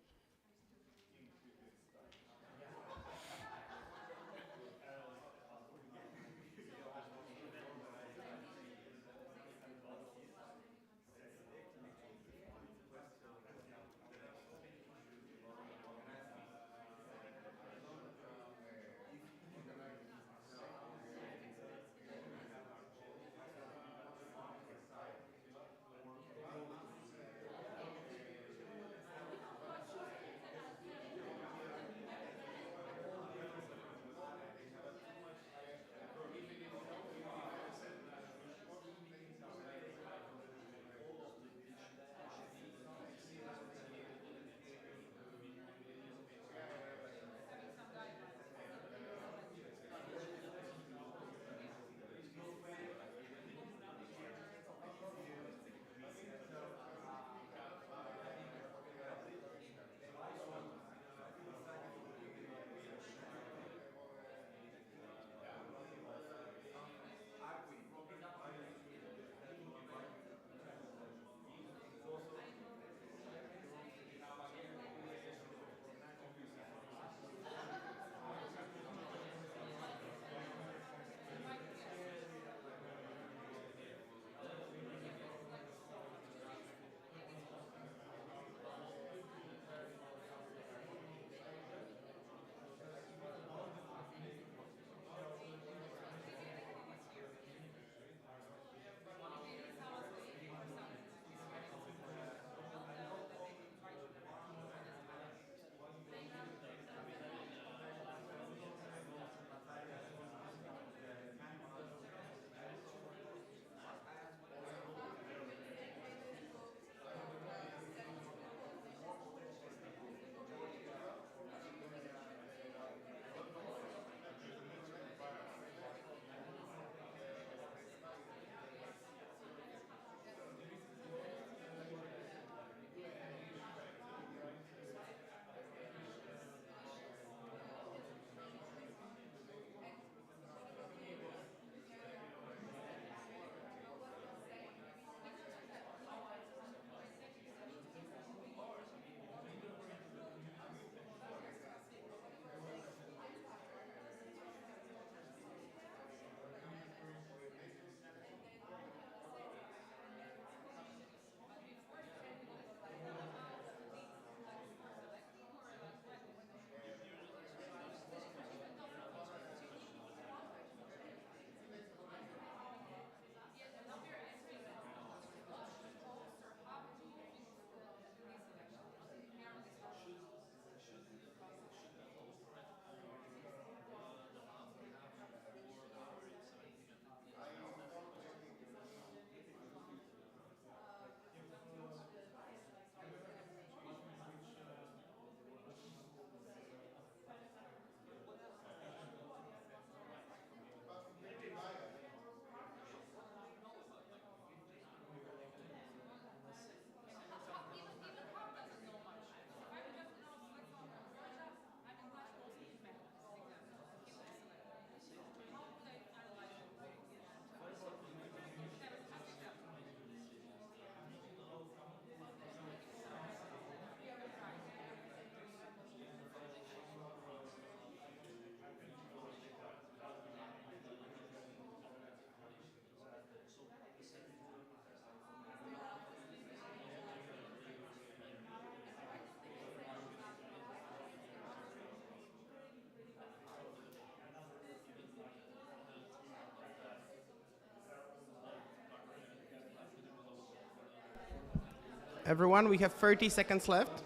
Everyone, we have 30 seconds left.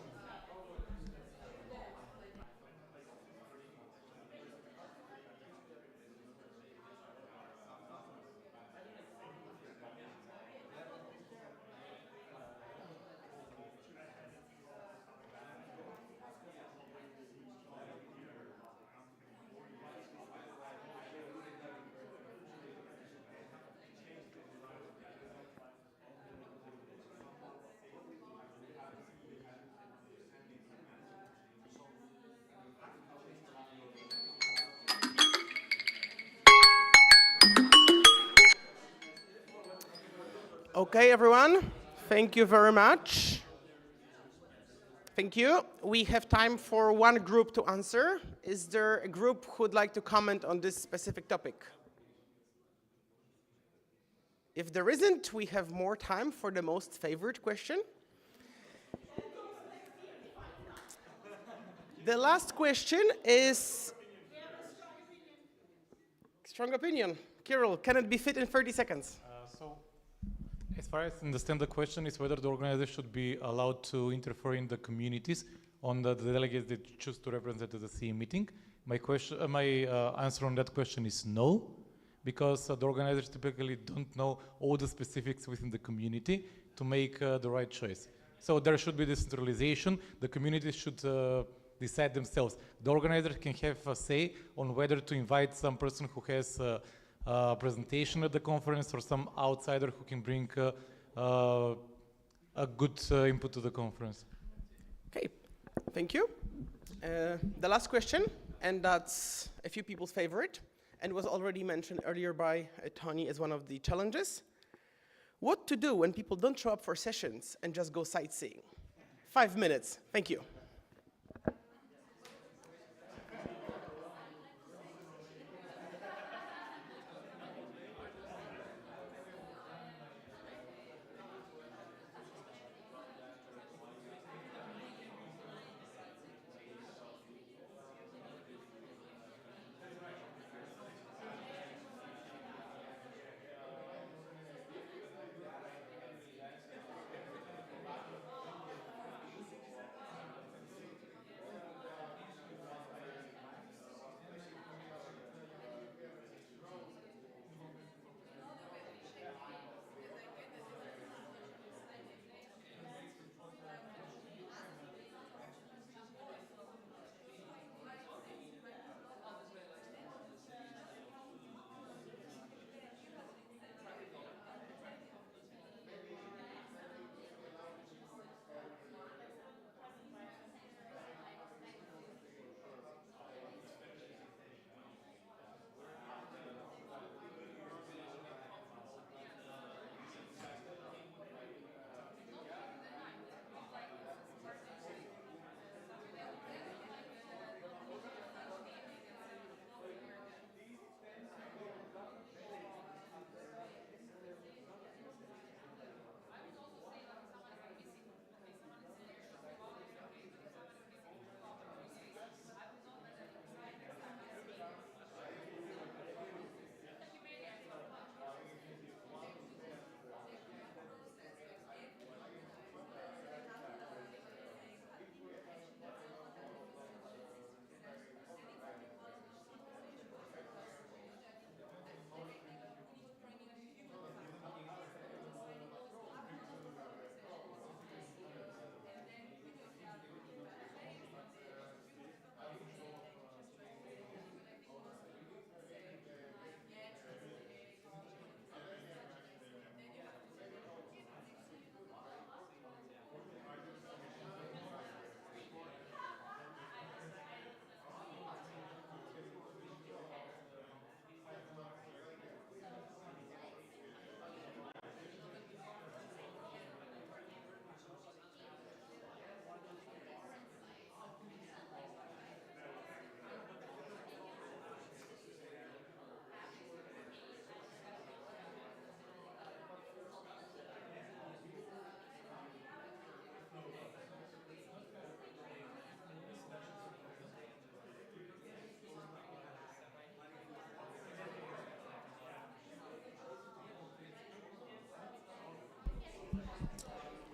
Okay, everyone, thank you very much. Thank you. We have time for one group to answer. Is there a group who would like to comment on this specific topic? If there isn't, we have more time for the most favorite question. The last question is... Strong opinion. Kirill, can it be fit in 30 seconds? As far as I understand, the question is whether the organizer should be allowed to interfere in the communities on the delegates they choose to represent at the CEE meeting. My answer on that question is no, because the organizers typically don't know all the specifics within the community to make the right choice. So there should be decentralization. The communities should decide themselves. The organizer can have a say on whether to invite some person who has presentation at the conference or some outsider who can bring a good input to the conference. Okay, thank you. The last question, and that's a few people's favorite, and was already mentioned earlier by Tony as one of the challenges. What to do when people don't show up for sessions and just go sightseeing? 5 minutes, thank you.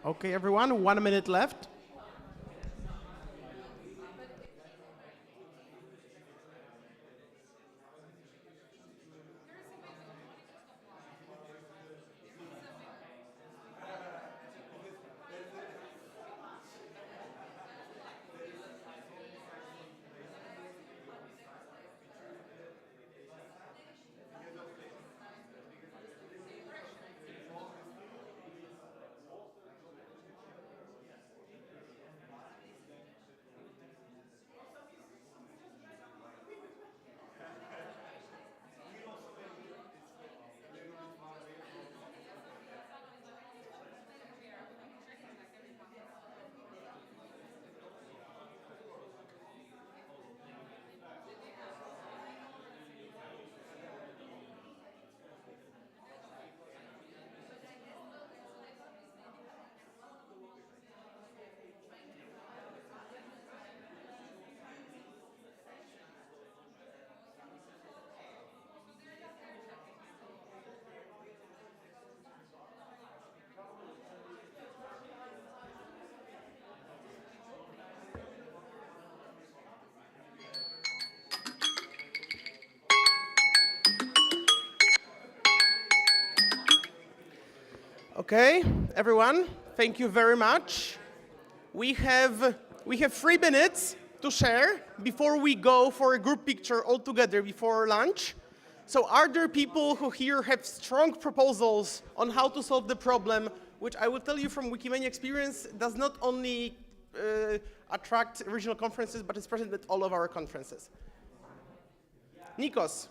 Okay, everyone, 1 minute left. Okay, everyone, thank you very much. We have 3 minutes to share before we go for a group picture all together before lunch. So are there people who here have strong proposals on how to solve the problem, which I will tell you from Wikimedia experience does not only attract regional conferences, but is present at all of our conferences? Nikos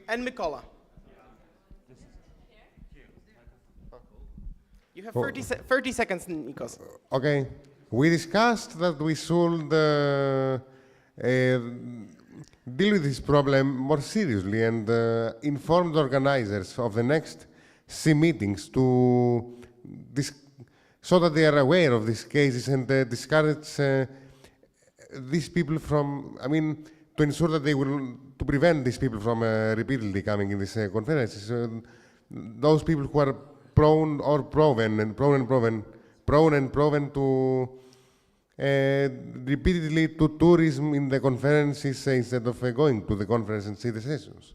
and Mikola. You have 30 seconds, Nikos. Okay. We discussed that we should deal with this problem more seriously and inform the organizers of the next CEE meetings so that they are aware of these cases and discourage these people from, to ensure that to prevent these people from repeatedly coming in these conferences. Those people who are prone to repeatedly to tourism in the conferences instead of going to the conference and see the sessions.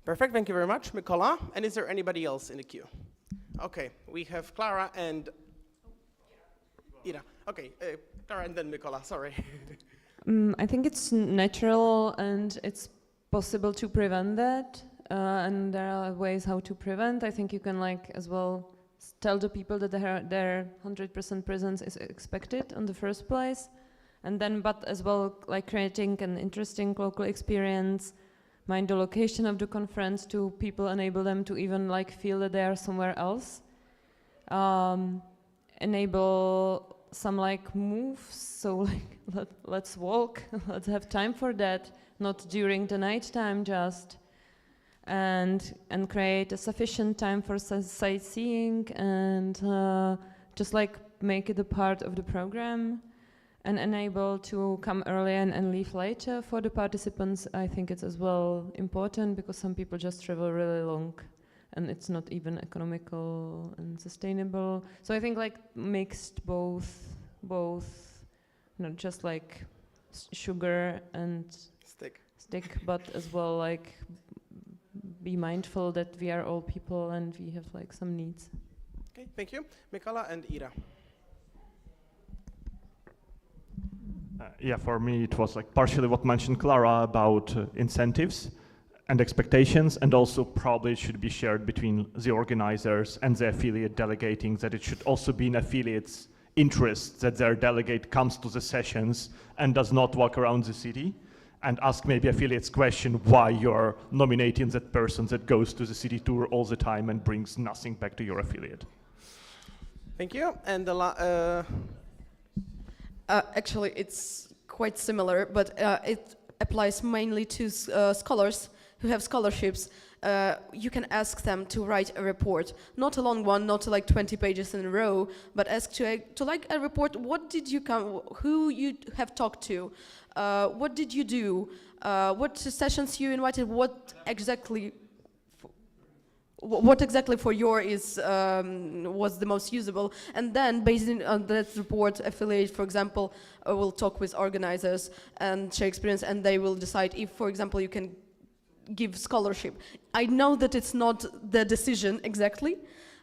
Perfect, thank you very much, Mikola. And is there anybody else in the queue? Okay, we have Clara and Ira. Okay, Clara and then Mikola, sorry. I think it's natural and it's possible to prevent that. And there are ways how to prevent. I think you can as well tell the people that their 100% presence is expected in the first place. And then, but as well, creating an interesting local experience, mind the location of the conference to people, enable them to even feel that they are somewhere else. Enable some moves, so let's walk, let's have time for that, not during the night time just. And create a sufficient time for sightseeing and just make it a part of the program and enable to come early and leave later for the participants. I think it's as well important because some people just travel really long and it's not even economical and sustainable. So I think mixed both, not just sugar and stick, but as well be mindful that we are all people and we have some needs. Okay, thank you. Mikola and Ira. Yeah, for me it was partially what mentioned Clara about incentives and expectations, and also probably it should be shared between the organizers and the affiliate delegating, that it should also be in affiliates' interest that their delegate comes to the sessions and does not walk around the city and ask maybe affiliates question why you're nominating that person that goes to the city tour all the time and brings nothing back to your affiliate. Thank you. And actually, it's quite similar, but it applies mainly to scholars who have scholarships. You can ask them to write a report, not a long one, not 20 pages in a row, but ask to a report. What did you come? Who you have talked to? What did you do? What sessions you invited? What exactly? what exactly for your was the most usable, and then based on that report, affiliate, for example, will talk with organizers and share experience, and they will decide if, for example, you can give scholarship. I know that it's not the decision exactly,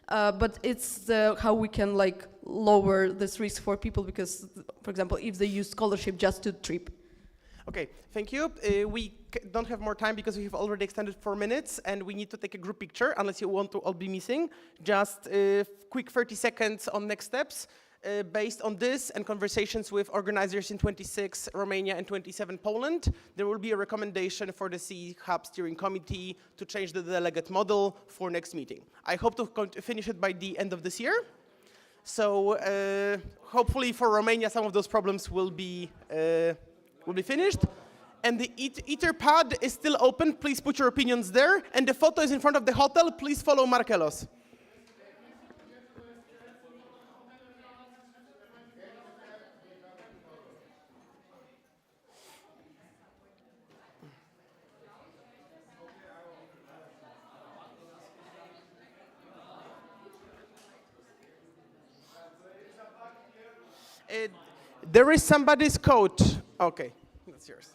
but it's how we can like lower this risk for people, because, for example, if they use scholarship just to trip. Okay, thank you. We don't have more time because we have already extended 4 minutes and we need to take a group picture unless you want to all be missing. Just quick 30 seconds on next steps. Based on this and conversations with organizers in 26 Romania and 27 Poland, there will be a recommendation for the CEE Hub Steering Committee to change the delegate model for next meeting. I hope to finish it by the end of this year. So hopefully for Romania some of those problems will be finished. And the Etherpad is still open. Please put your opinions there. And the photo is in front of the hotel. Please follow Markelos. There is somebody's coat. Okay, that's yours.